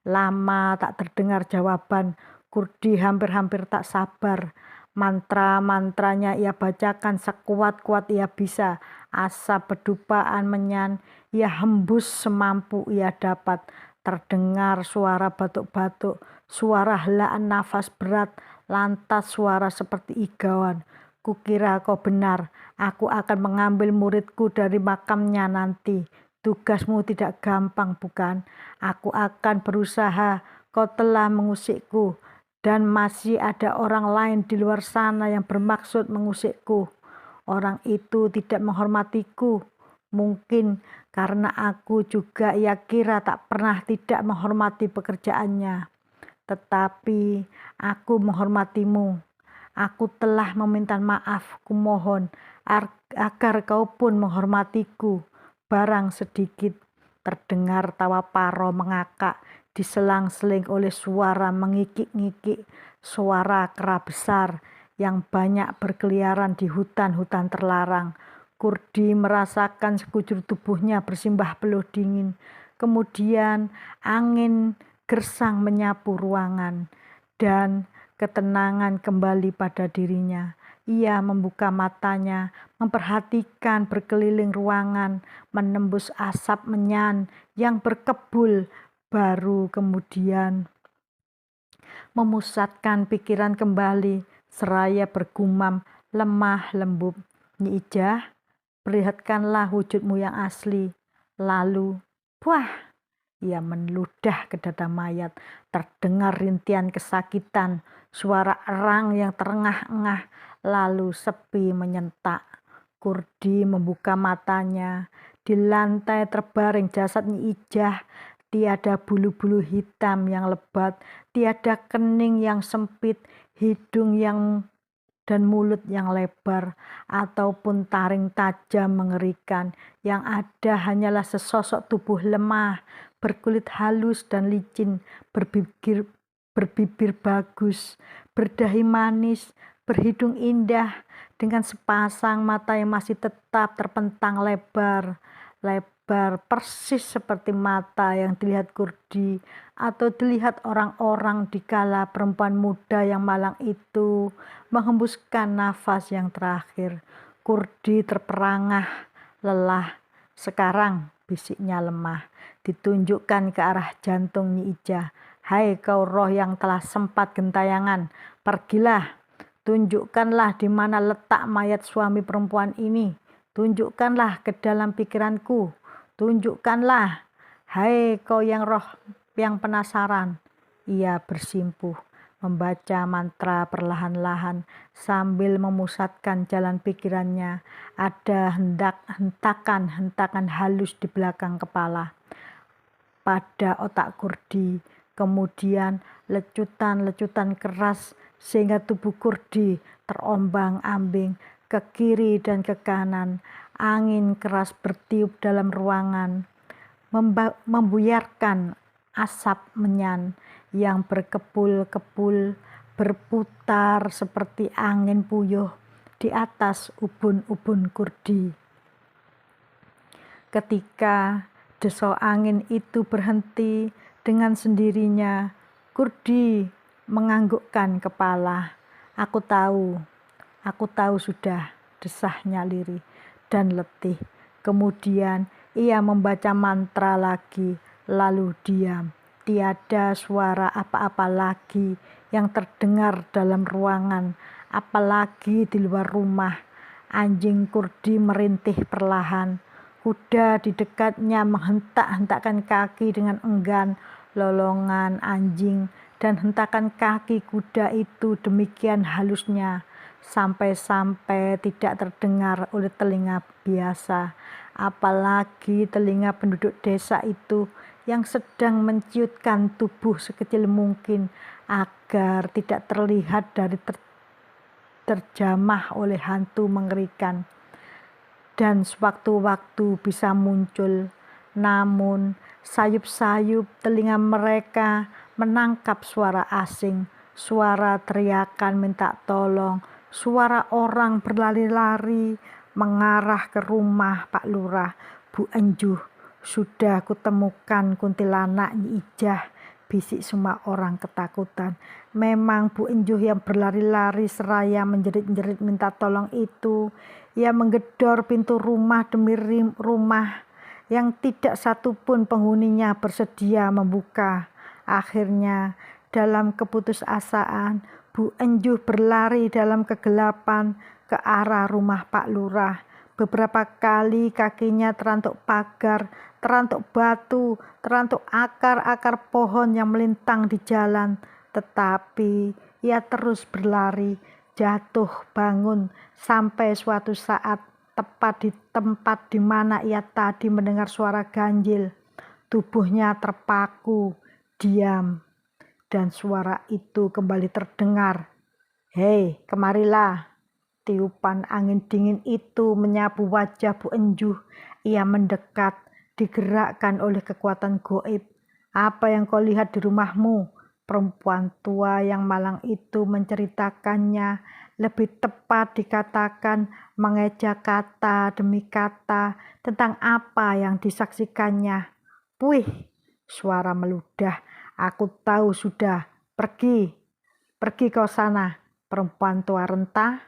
Lama tak terdengar jawaban. Kurdi hampir-hampir tak sabar. Mantra-mantranya ia bacakan sekuat-kuat ia bisa. Asap bedupaan menyan ia hembus semampu ia dapat. Terdengar suara batuk-batuk, suara helaan nafas berat, lantas suara seperti igauan. Kukira kau benar, aku akan mengambil muridku dari makamnya nanti. Tugasmu tidak gampang, bukan? Aku akan berusaha. Kau telah mengusikku, dan masih ada orang lain di luar sana yang bermaksud mengusikku. Orang itu tidak menghormatiku. Mungkin karena aku juga ia kira tak pernah tidak menghormati pekerjaannya. Tetapi aku menghormatimu. Aku telah meminta maaf, kumohon agar kau pun menghormatiku. Barang sedikit terdengar tawa Paro mengakak, diselang-seling oleh suara mengikik-ngikik, suara kera besar yang banyak berkeliaran di hutan-hutan terlarang. Kurdi merasakan sekujur tubuhnya bersimbah peluh dingin. Kemudian angin gersang menyapu ruangan, dan ketenangan kembali pada dirinya. Ia membuka matanya, memperhatikan berkeliling ruangan, menembus asap menyan yang berkebul, baru kemudian memusatkan pikiran kembali, seraya bergumam lemah lembut, Nyi Ijah, perlihatkanlah wujudmu yang asli. Lalu, wah, ia meludah ke dada mayat. Terdengar rintian kesakitan, suara erang yang terengah-engah, lalu sepi menyentak. Kurdi membuka matanya. Di lantai terbaring jasad Nyi Ijah. Tiada bulu-bulu hitam yang lebat, tiada kening yang sempit, hidung dan mulut yang lebar, ataupun taring tajam mengerikan. Yang ada hanyalah sesosok tubuh lemah, berkulit halus dan licin, berbibir bagus, berdahi manis, berhidung indah, dengan sepasang mata yang masih tetap terpentang lebar persis seperti mata yang dilihat Kurdi atau dilihat orang-orang dikala perempuan muda yang malang itu menghembuskan nafas yang terakhir. Kurdi terperangah, lelah. Sekarang bisiknya lemah, ditunjukkan ke arah jantung Nyi Ijah. Hai kau roh yang telah sempat gentayangan, pergilah. Tunjukkanlah di mana letak mayat suami perempuan ini. Tunjukkanlah ke dalam pikiranku. Tunjukkanlah, hai kau yang roh yang penasaran. Ia bersimpuh, membaca mantra perlahan-lahan sambil memusatkan jalan pikirannya. Ada hentakan-hentakan halus di belakang kepala, pada otak Kurdi. Kemudian lecutan-lecutan keras sehingga tubuh Kurdi terombang-ambing ke kiri dan ke kanan. Angin keras bertiup dalam ruangan, membuyarkan asap menyan yang berkepul-kepul, berputar seperti angin puyuh di atas ubun-ubun Kurdi. Ketika desau angin itu berhenti dengan sendirinya, Kurdi menganggukkan kepala. Aku tahu sudah, desahnya lirih dan letih. Kemudian ia membaca mantra lagi, lalu diam. Tiada suara apa-apa lagi yang terdengar dalam ruangan, apalagi di luar rumah. Anjing Kurdi merintih perlahan. Kuda di dekatnya menghentak-hentakkan kaki dengan enggan. Lolongan anjing dan hentakan kaki kuda itu demikian halusnya, sampai-sampai tidak terdengar oleh telinga biasa, apalagi telinga penduduk desa itu yang sedang menciutkan tubuh sekecil mungkin agar tidak terlihat dari terjamah oleh hantu mengerikan. Dan sewaktu-waktu bisa muncul, namun sayup-sayup telinga mereka menangkap suara asing, suara teriakan minta tolong, suara orang berlari-lari mengarah ke rumah Pak Lurah. Bu Enjuh, sudah kutemukan kuntilanak Nyi Ijah, bisik semua orang ketakutan. Memang Bu Enjuh yang berlari-lari seraya menjerit-jerit minta tolong itu. Ia menggedor pintu rumah demi rumah yang tidak satupun penghuninya bersedia membuka. Akhirnya, dalam keputusasaan, Bu Enjuh berlari dalam kegelapan ke arah rumah Pak Lurah. Beberapa kali kakinya terantuk pagar, terantuk batu, terantuk akar-akar pohon yang melintang di jalan. Tetapi ia terus berlari, jatuh bangun, sampai suatu saat tepat di tempat di mana ia tadi mendengar suara ganjil. Tubuhnya terpaku, diam, dan suara itu kembali terdengar. Hei, kemarilah. Tiupan angin dingin itu menyapu wajah Bu Enjuh. Ia mendekat, digerakkan oleh kekuatan goib. Apa yang kau lihat di rumahmu? Perempuan tua yang malang itu menceritakannya. Lebih tepat dikatakan mengejak kata demi kata tentang apa yang disaksikannya. Puih, suara meludah. Aku tahu sudah. Pergi kau sana. Perempuan tua rentah.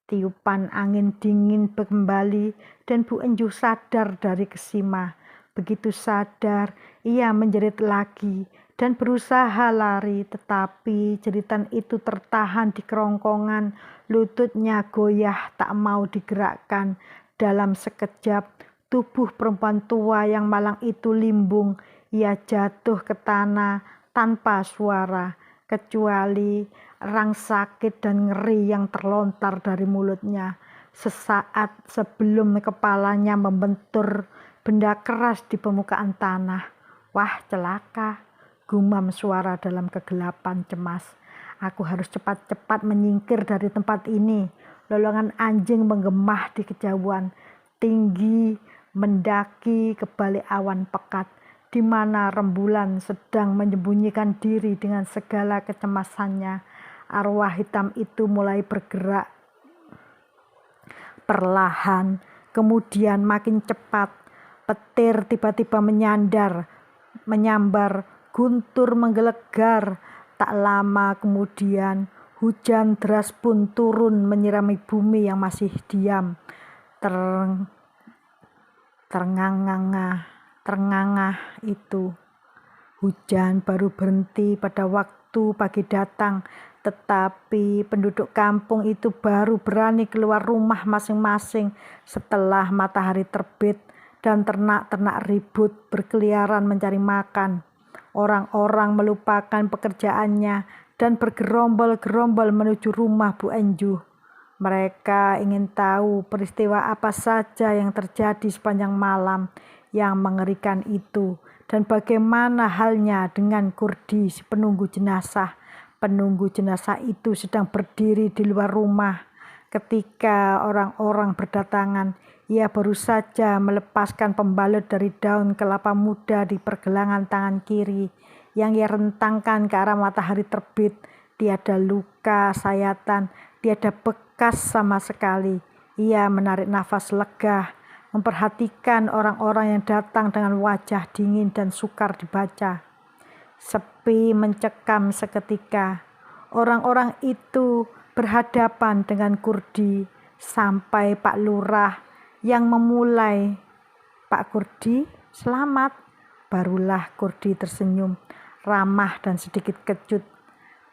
Tiupan angin dingin kembali dan Bu Enjuh sadar dari kesima. Begitu sadar, ia menjerit lagi dan berusaha lari, tetapi jeritan itu tertahan di kerongkongan. Lututnya goyah tak mau digerakkan. Dalam sekejap, tubuh perempuan tua yang malang itu limbung. Ia jatuh ke tanah tanpa suara, kecuali rang sakit dan ngeri yang terlontar dari mulutnya. Sesaat sebelum kepalanya membentur benda keras di permukaan tanah. Wah, celaka, gumam suara dalam kegelapan cemas. Aku harus cepat-cepat menyingkir dari tempat ini. Lolongan anjing menggemah di kejauhan, tinggi mendaki ke balik awan pekat, di mana rembulan sedang menyembunyikan diri dengan segala kecemasannya. Arwah hitam itu mulai bergerak perlahan, kemudian makin cepat. Petir tiba-tiba menyambar, guntur menggelegar. Tak lama kemudian, hujan deras pun turun menyirami bumi yang masih diam. Terengah-engah itu. Hujan baru berhenti pada waktu pagi datang, tetapi penduduk kampung itu baru berani keluar rumah masing-masing setelah matahari terbit dan ternak-ternak ribut berkeliaran mencari makan. Orang-orang melupakan pekerjaannya dan bergerombol-gerombol menuju rumah Bu Enjuh. Mereka ingin tahu peristiwa apa saja yang terjadi sepanjang malam yang mengerikan itu, dan bagaimana halnya dengan Kurdi si penunggu jenazah. Penunggu jenazah itu sedang berdiri di luar rumah. Ketika orang-orang berdatangan, ia baru saja melepaskan pembalut dari daun kelapa muda di pergelangan tangan kiri yang ia rentangkan ke arah matahari terbit. Tiada luka sayatan, tiada bekas sama sekali. Ia menarik nafas lega, memperhatikan orang-orang yang datang dengan wajah dingin dan sukar dibaca. Sepi mencekam seketika. Orang-orang itu berhadapan dengan Kurdi sampai Pak Lurah yang memulai. Pak Kurdi, selamat. Barulah Kurdi tersenyum, ramah dan sedikit kecut.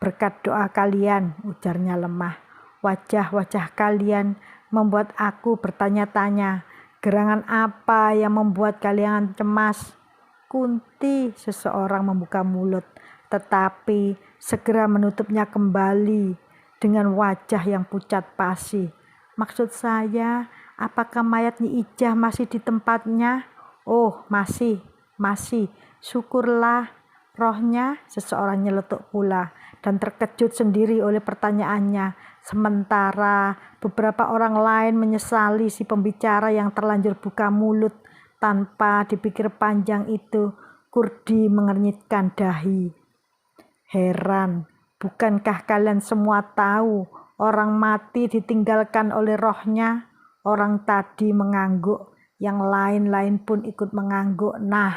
Berkat doa kalian, ujarnya lemah. Wajah-wajah kalian membuat aku bertanya-tanya. Gerangan apa yang membuat kalian cemas? Kunti, seseorang membuka mulut, tetapi segera menutupnya kembali dengan wajah yang pucat pasi. Maksud saya, apakah mayat Nyi Ijah masih di tempatnya? Oh, masih. Syukurlah. Rohnya, seseorang nyeletuk pula dan terkejut sendiri oleh pertanyaannya. Sementara beberapa orang lain menyesali si pembicara yang terlanjur buka mulut tanpa dipikir panjang itu. Kurdi mengernyitkan dahi. Heran, bukankah kalian semua tahu orang mati ditinggalkan oleh rohnya? Orang tadi mengangguk, yang lain-lain pun ikut mengangguk. Nah,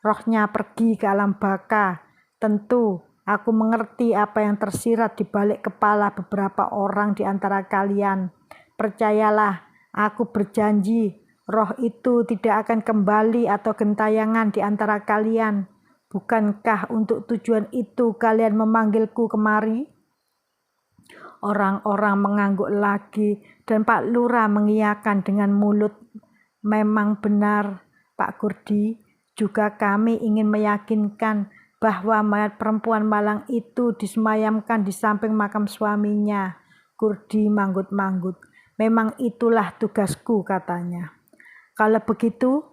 rohnya pergi ke alam baka. Tentu, aku mengerti apa yang tersirat di balik kepala beberapa orang di antara kalian. Percayalah, aku berjanji, roh itu tidak akan kembali atau gentayangan di antara kalian. Bukankah untuk tujuan itu kalian memanggilku kemari? Orang-orang mengangguk lagi dan Pak Lurah mengiyakan dengan mulut. Memang benar, Pak Kurdi. Juga kami ingin meyakinkan bahwa mayat perempuan malang itu disemayamkan di samping makam suaminya. Kurdi manggut-manggut. Memang itulah tugasku, katanya. Kalau begitu,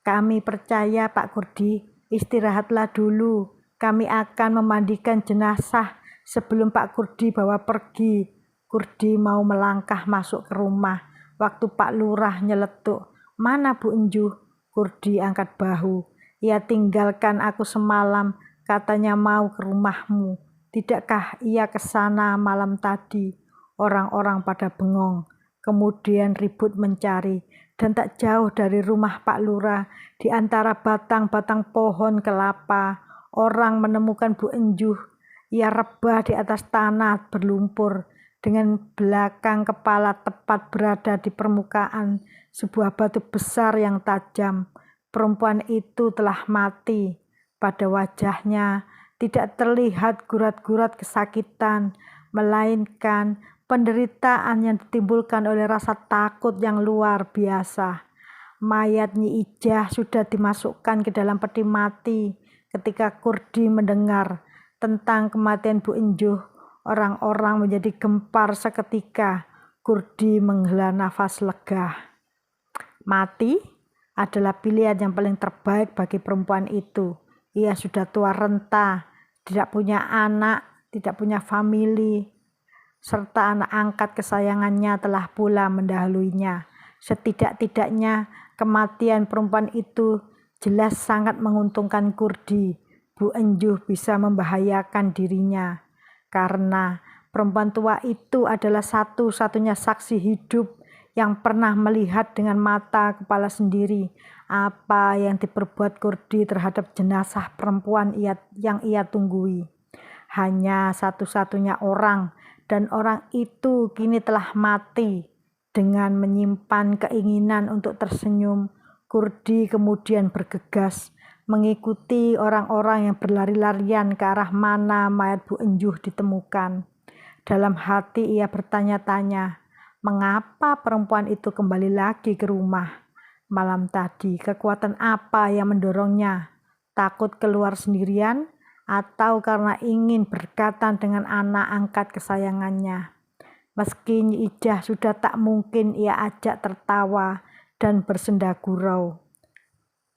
kami percaya Pak Kurdi, istirahatlah dulu. Kami akan memandikan jenazah sebelum Pak Kurdi bawa pergi. Kurdi mau melangkah masuk ke rumah. Waktu Pak Lurah nyeletuk, mana Bu Enjuh? Kurdi angkat bahu. Ia tinggalkan aku semalam, katanya mau ke rumahmu. Tidakkah ia ke sana malam tadi? Orang-orang pada bengong, kemudian ribut mencari, dan tak jauh dari rumah Pak Lurah, di antara batang-batang pohon kelapa, orang menemukan Bu Enjuh. Ia rebah di atas tanah berlumpur, dengan belakang kepala tepat berada di permukaan sebuah batu besar yang tajam. Perempuan itu telah mati. Pada wajahnya tidak terlihat gurat-gurat kesakitan, melainkan penderitaan yang ditimbulkan oleh rasa takut yang luar biasa. Mayat Nyi Ijah sudah dimasukkan ke dalam peti mati. Ketika Kurdi mendengar tentang kematian Bu Enjuh, orang-orang menjadi gempar seketika. Kurdi menghela nafas lega. Mati? adalah pilihan yang paling terbaik bagi perempuan itu. Ia sudah tua renta, tidak punya anak, tidak punya famili, serta anak angkat kesayangannya telah pula mendahuluinya. Setidak-tidaknya kematian perempuan itu jelas sangat menguntungkan Kurdi. Bu Enjuh bisa membahayakan dirinya, karena perempuan tua itu adalah satu-satunya saksi hidup yang pernah melihat dengan mata kepala sendiri apa yang diperbuat Kurdi terhadap jenazah perempuan yang ia tunggui. Hanya satu-satunya orang, dan orang itu kini telah mati. Dengan menyimpan keinginan untuk tersenyum, Kurdi kemudian bergegas mengikuti orang-orang yang berlari-larian ke arah mana mayat Bu Enjuh ditemukan. Dalam hati ia bertanya-tanya, mengapa perempuan itu kembali lagi ke rumah malam tadi? Kekuatan apa yang mendorongnya? Takut keluar sendirian atau karena ingin berdekatan dengan anak angkat kesayangannya? Meski Nyi Ijah sudah tak mungkin ia ajak tertawa dan bersenda gurau.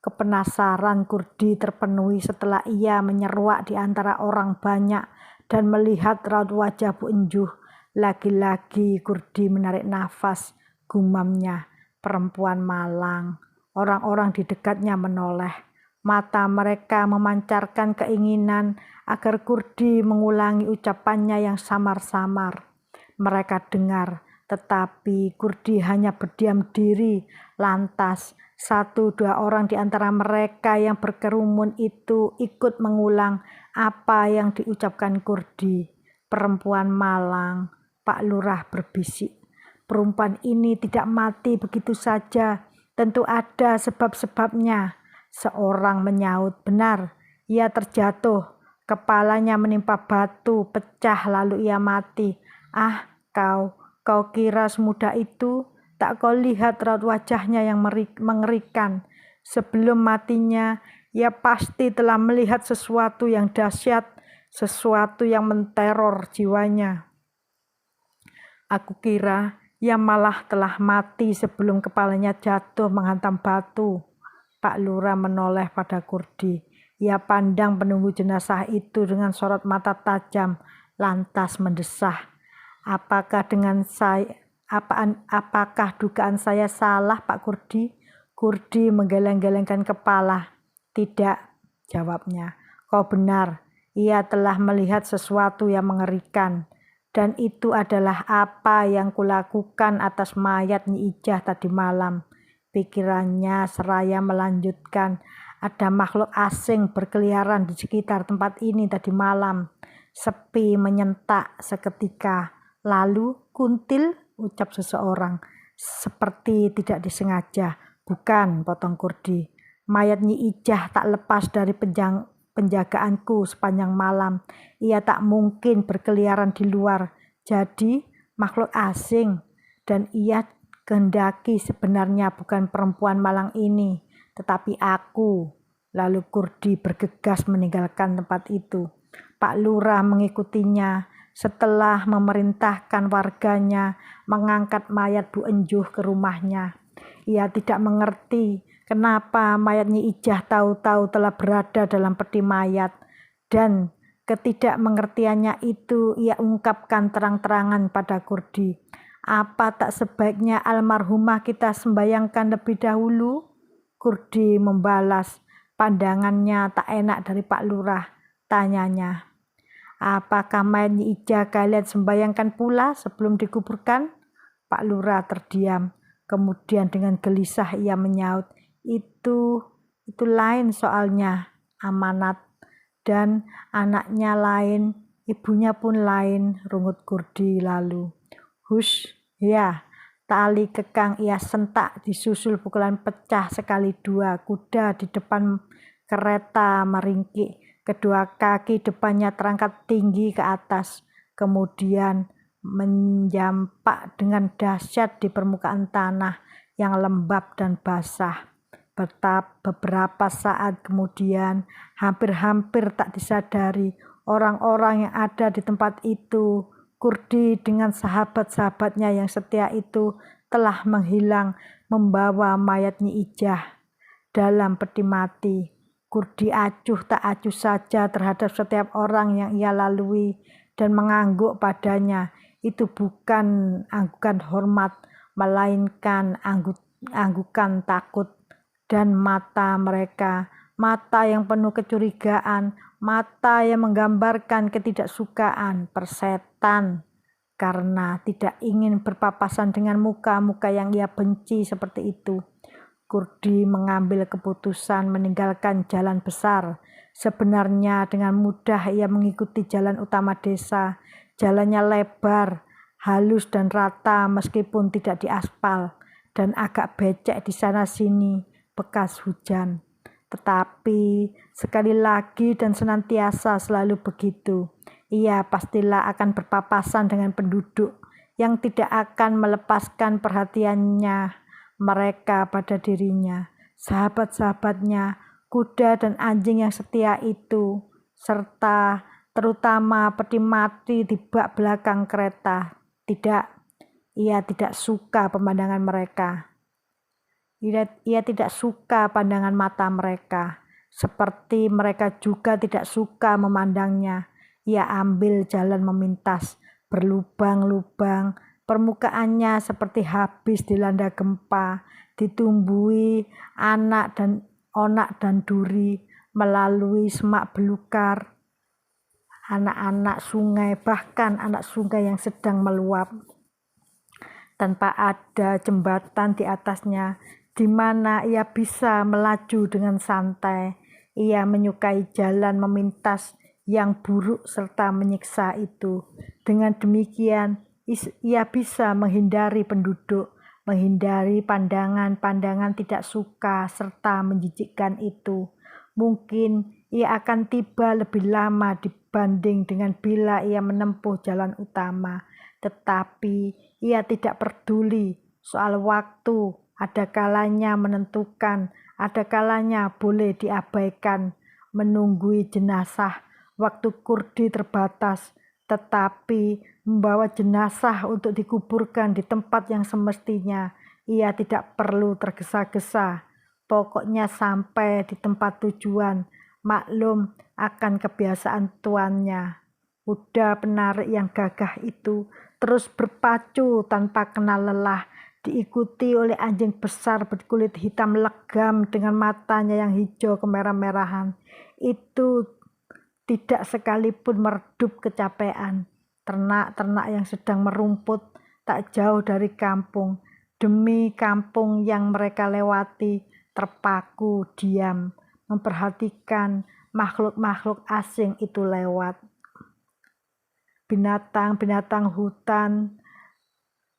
Kepenasaran Kurdi terpenuhi setelah ia menyeruak di antara orang banyak dan melihat raut wajah Bu Enjuh. Lagi-lagi Kurdi menarik nafas, gumamnya, perempuan malang. Orang-orang di dekatnya menoleh. Mata mereka memancarkan keinginan agar Kurdi mengulangi ucapannya yang samar-samar. Mereka dengar, tetapi Kurdi hanya berdiam diri. Lantas, 1-2 orang di antara mereka yang berkerumun itu ikut mengulang apa yang diucapkan Kurdi. Perempuan malang, Pak Lurah berbisik. Perempuan ini tidak mati begitu saja, tentu ada sebab-sebabnya. Seorang menyaut, benar, ia terjatuh. Kepalanya menimpa batu, pecah lalu ia mati. Ah, kau kira semudah itu? Tak kau lihat raut wajahnya yang mengerikan. Sebelum matinya, ia pasti telah melihat sesuatu yang dahsyat, sesuatu yang menteror jiwanya. Aku kira ia malah telah mati sebelum kepalanya jatuh menghantam batu. Pak Lurah menoleh pada Kurdi. Ia pandang penunggu jenazah itu dengan sorot mata tajam, lantas mendesah. Apakah dugaan saya salah, Pak Kurdi? Kurdi menggeleng-gelengkan kepala. Tidak, jawabnya. Kau benar, ia telah melihat sesuatu yang mengerikan. Dan itu adalah apa yang kulakukan atas mayat Nyi Ijah tadi malam. Pikirannya seraya melanjutkan, ada makhluk asing berkeliaran di sekitar tempat ini tadi malam. Sepi menyentak seketika. Lalu, kuntil, ucap seseorang. Seperti tidak disengaja. Bukan, potong Kurdi. Mayat Nyi Ijah tak lepas dari penjagaanku sepanjang malam. Ia tak mungkin berkeliaran di luar. Jadi, makhluk asing. Dan ia kehendaki sebenarnya bukan perempuan malang ini, tetapi aku. Lalu Kurdi bergegas meninggalkan tempat itu. Pak Lurah mengikutinya setelah memerintahkan warganya mengangkat mayat Bu Enjuh ke rumahnya. Ia tidak mengerti kenapa mayat Nyi Ijah tahu-tahu telah berada dalam peti mayat, dan ketidakmengertiannya itu ia ungkapkan terang-terangan pada Kurdi. Apa tak sebaiknya almarhumah kita sembayangkan lebih dahulu? Kurdi membalas. Pandangannya tak enak dari Pak Lurah. Tanyanya, apakah mayat Nyi Ijah kalian sembayangkan pula sebelum dikuburkan? Pak Lurah terdiam. Kemudian dengan gelisah ia menyaut, itu lain soalnya, amanat. Dan anaknya lain, ibunya pun lain, rungut Kurdi lalu. Hush, ya, tali kekang ia sentak disusul pukulan pecah sekali dua. Kuda di depan kereta meringkik. Kedua kaki depannya terangkat tinggi ke atas, kemudian menjampak dengan dahsyat di permukaan tanah yang lembab dan basah. Beberapa saat kemudian, hampir-hampir tak disadari orang-orang yang ada di tempat itu, Kurdi dengan sahabat-sahabatnya yang setia itu telah menghilang membawa mayat Nyi Ijah. dalam peti mati. Kurdi acuh tak acuh saja terhadap setiap orang yang ia lalui dan mengangguk padanya. Itu bukan anggukan hormat, melainkan anggukan takut. Dan mata mereka, mata yang penuh kecurigaan, mata yang menggambarkan ketidaksukaan, persetan, karena tidak ingin berpapasan dengan muka-muka yang ia benci seperti itu. Kurdi mengambil keputusan meninggalkan jalan besar. Sebenarnya dengan mudah ia mengikuti jalan utama desa. Jalannya lebar, halus dan rata meskipun tidak diaspal, dan agak becek di sana-sini bekas hujan. Tetapi sekali lagi dan senantiasa selalu begitu. Ia pastilah akan berpapasan dengan penduduk yang tidak akan melepaskan perhatiannya mereka pada dirinya, sahabat-sahabatnya, kuda dan anjing yang setia itu, serta terutama peti mati di bak belakang kereta. Tidak, ia tidak suka pemandangan mereka. Ia tidak suka pandangan mata mereka, seperti mereka juga tidak suka memandangnya. Ia ambil jalan memintas, berlubang-lubang, permukaannya seperti habis dilanda gempa, ditumbuhi onak dan duri, melalui semak belukar, anak-anak sungai, bahkan anak sungai yang sedang meluap, tanpa ada jembatan di atasnya, di mana ia bisa melaju dengan santai. Ia menyukai jalan memintas yang buruk serta menyiksa itu. Dengan demikian, ia bisa menghindari penduduk, menghindari pandangan-pandangan tidak suka serta menjijikkan itu. Mungkin ia akan tiba lebih lama dibanding dengan bila ia menempuh jalan utama. Tetapi ia tidak peduli soal waktu. Ada kalanya menentukan, ada kalanya boleh diabaikan, menunggui jenazah. Waktu Kurdi terbatas, tetapi membawa jenazah untuk dikuburkan di tempat yang semestinya. Ia tidak perlu tergesa-gesa. Pokoknya sampai di tempat tujuan, maklum akan kebiasaan tuannya. Kuda penarik yang gagah itu terus berpacu tanpa kenal lelah, diikuti oleh anjing besar berkulit hitam legam dengan matanya yang hijau kemerah-merahan. Itu tidak sekalipun meredup kecapean. Ternak-ternak yang sedang merumput tak jauh dari kampung, demi kampung yang mereka lewati, terpaku diam, memperhatikan makhluk-makhluk asing itu lewat. Binatang-binatang hutan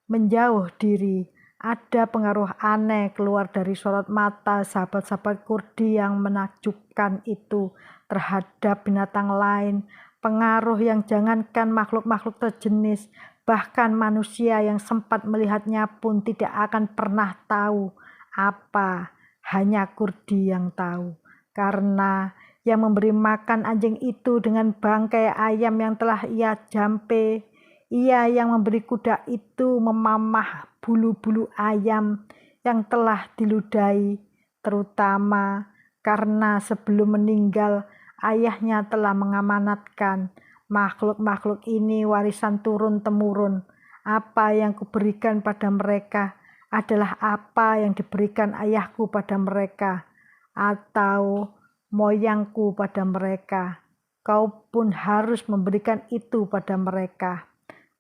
menjauh diri. Ada pengaruh aneh keluar dari sorot mata sahabat-sahabat Kurdi yang menakjubkan itu terhadap binatang lain. Pengaruh yang jangankan makhluk-makhluk sejenis, bahkan manusia yang sempat melihatnya pun tidak akan pernah tahu apa. Hanya Kurdi yang tahu. Karena yang memberi makan anjing itu dengan bangkai ayam yang telah ia jampe, ia yang memberi kuda itu memamah bulu-bulu ayam yang telah diludahi, terutama karena sebelum meninggal ayahnya telah mengamanatkan makhluk-makhluk ini warisan turun-temurun. Apa yang kuberikan pada mereka adalah apa yang diberikan ayahku pada mereka, atau moyangku pada mereka. Kau pun harus memberikan itu pada mereka.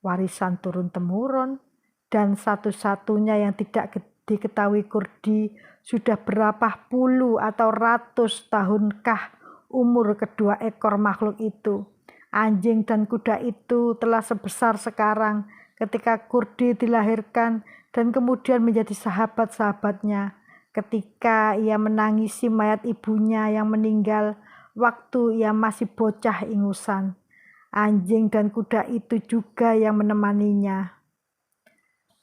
Warisan turun-temurun, dan satu-satunya yang tidak diketahui Kurdi, sudah berapa puluh atau ratus tahunkah umur kedua ekor makhluk itu. Anjing dan kuda itu telah sebesar sekarang ketika Kurdi dilahirkan dan kemudian menjadi sahabat-sahabatnya. Ketika ia menangisi mayat ibunya yang meninggal waktu ia masih bocah ingusan. Anjing dan kuda itu juga yang menemaninya.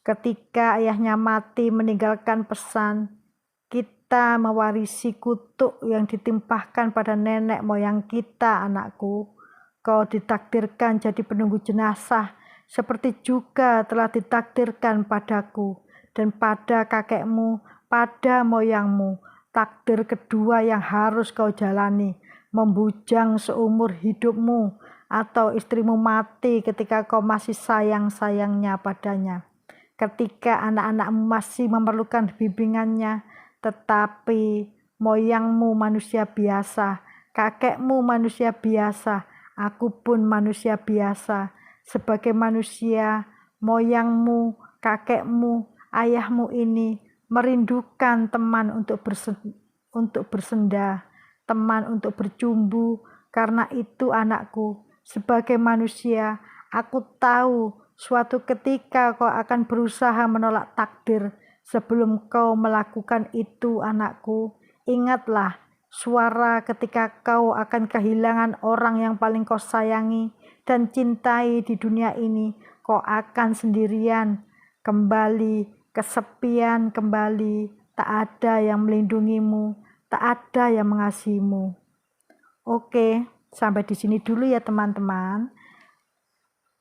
Ketika ayahnya mati meninggalkan pesan, kita mewarisi kutuk yang ditimpahkan pada nenek moyang kita, anakku. Kau ditakdirkan jadi penunggu jenazah, seperti juga telah ditakdirkan padaku dan pada kakekmu, pada moyangmu. takdir kedua yang harus kau jalani, membujang seumur hidupmu, atau istrimu mati ketika kau masih sayang-sayangnya padanya. Ketika anak-anakmu masih memerlukan bimbingannya, tetapi moyangmu manusia biasa, kakekmu manusia biasa, aku pun manusia biasa. Sebagai manusia, moyangmu, kakekmu, ayahmu ini merindukan teman untuk bersenda, teman untuk bercumbu. Karena itu anakku, sebagai manusia, aku tahu suatu ketika kau akan berusaha menolak takdir. Sebelum kau melakukan itu, anakku, ingatlah suara ketika kau akan kehilangan orang yang paling kau sayangi dan cintai di dunia ini. Kau akan sendirian kembali, kesepian kembali, tak ada yang melindungimu, tak ada yang mengasihimu. Oke, sampai di sini dulu ya teman-teman.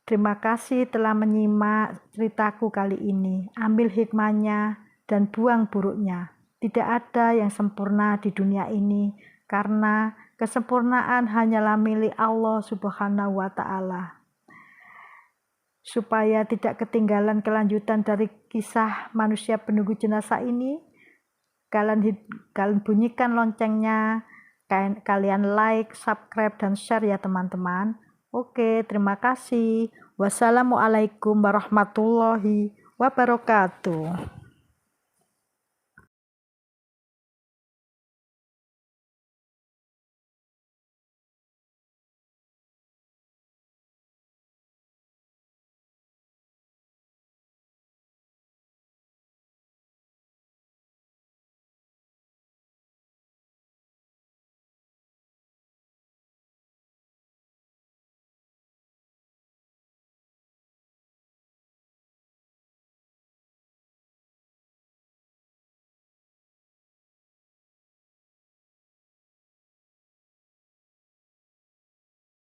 Terima kasih telah menyimak ceritaku kali ini. Ambil hikmahnya dan buang buruknya. Tidak ada yang sempurna di dunia ini, karena kesempurnaan hanyalah milik Allah Subhanahu wa Ta'ala. Supaya tidak ketinggalan kelanjutan dari kisah manusia penunggu jenazah ini, kalian bunyikan loncengnya, kalian like, subscribe, dan share ya teman-teman. Oke, terima kasih. Wassalamualaikum warahmatullahi wabarakatuh.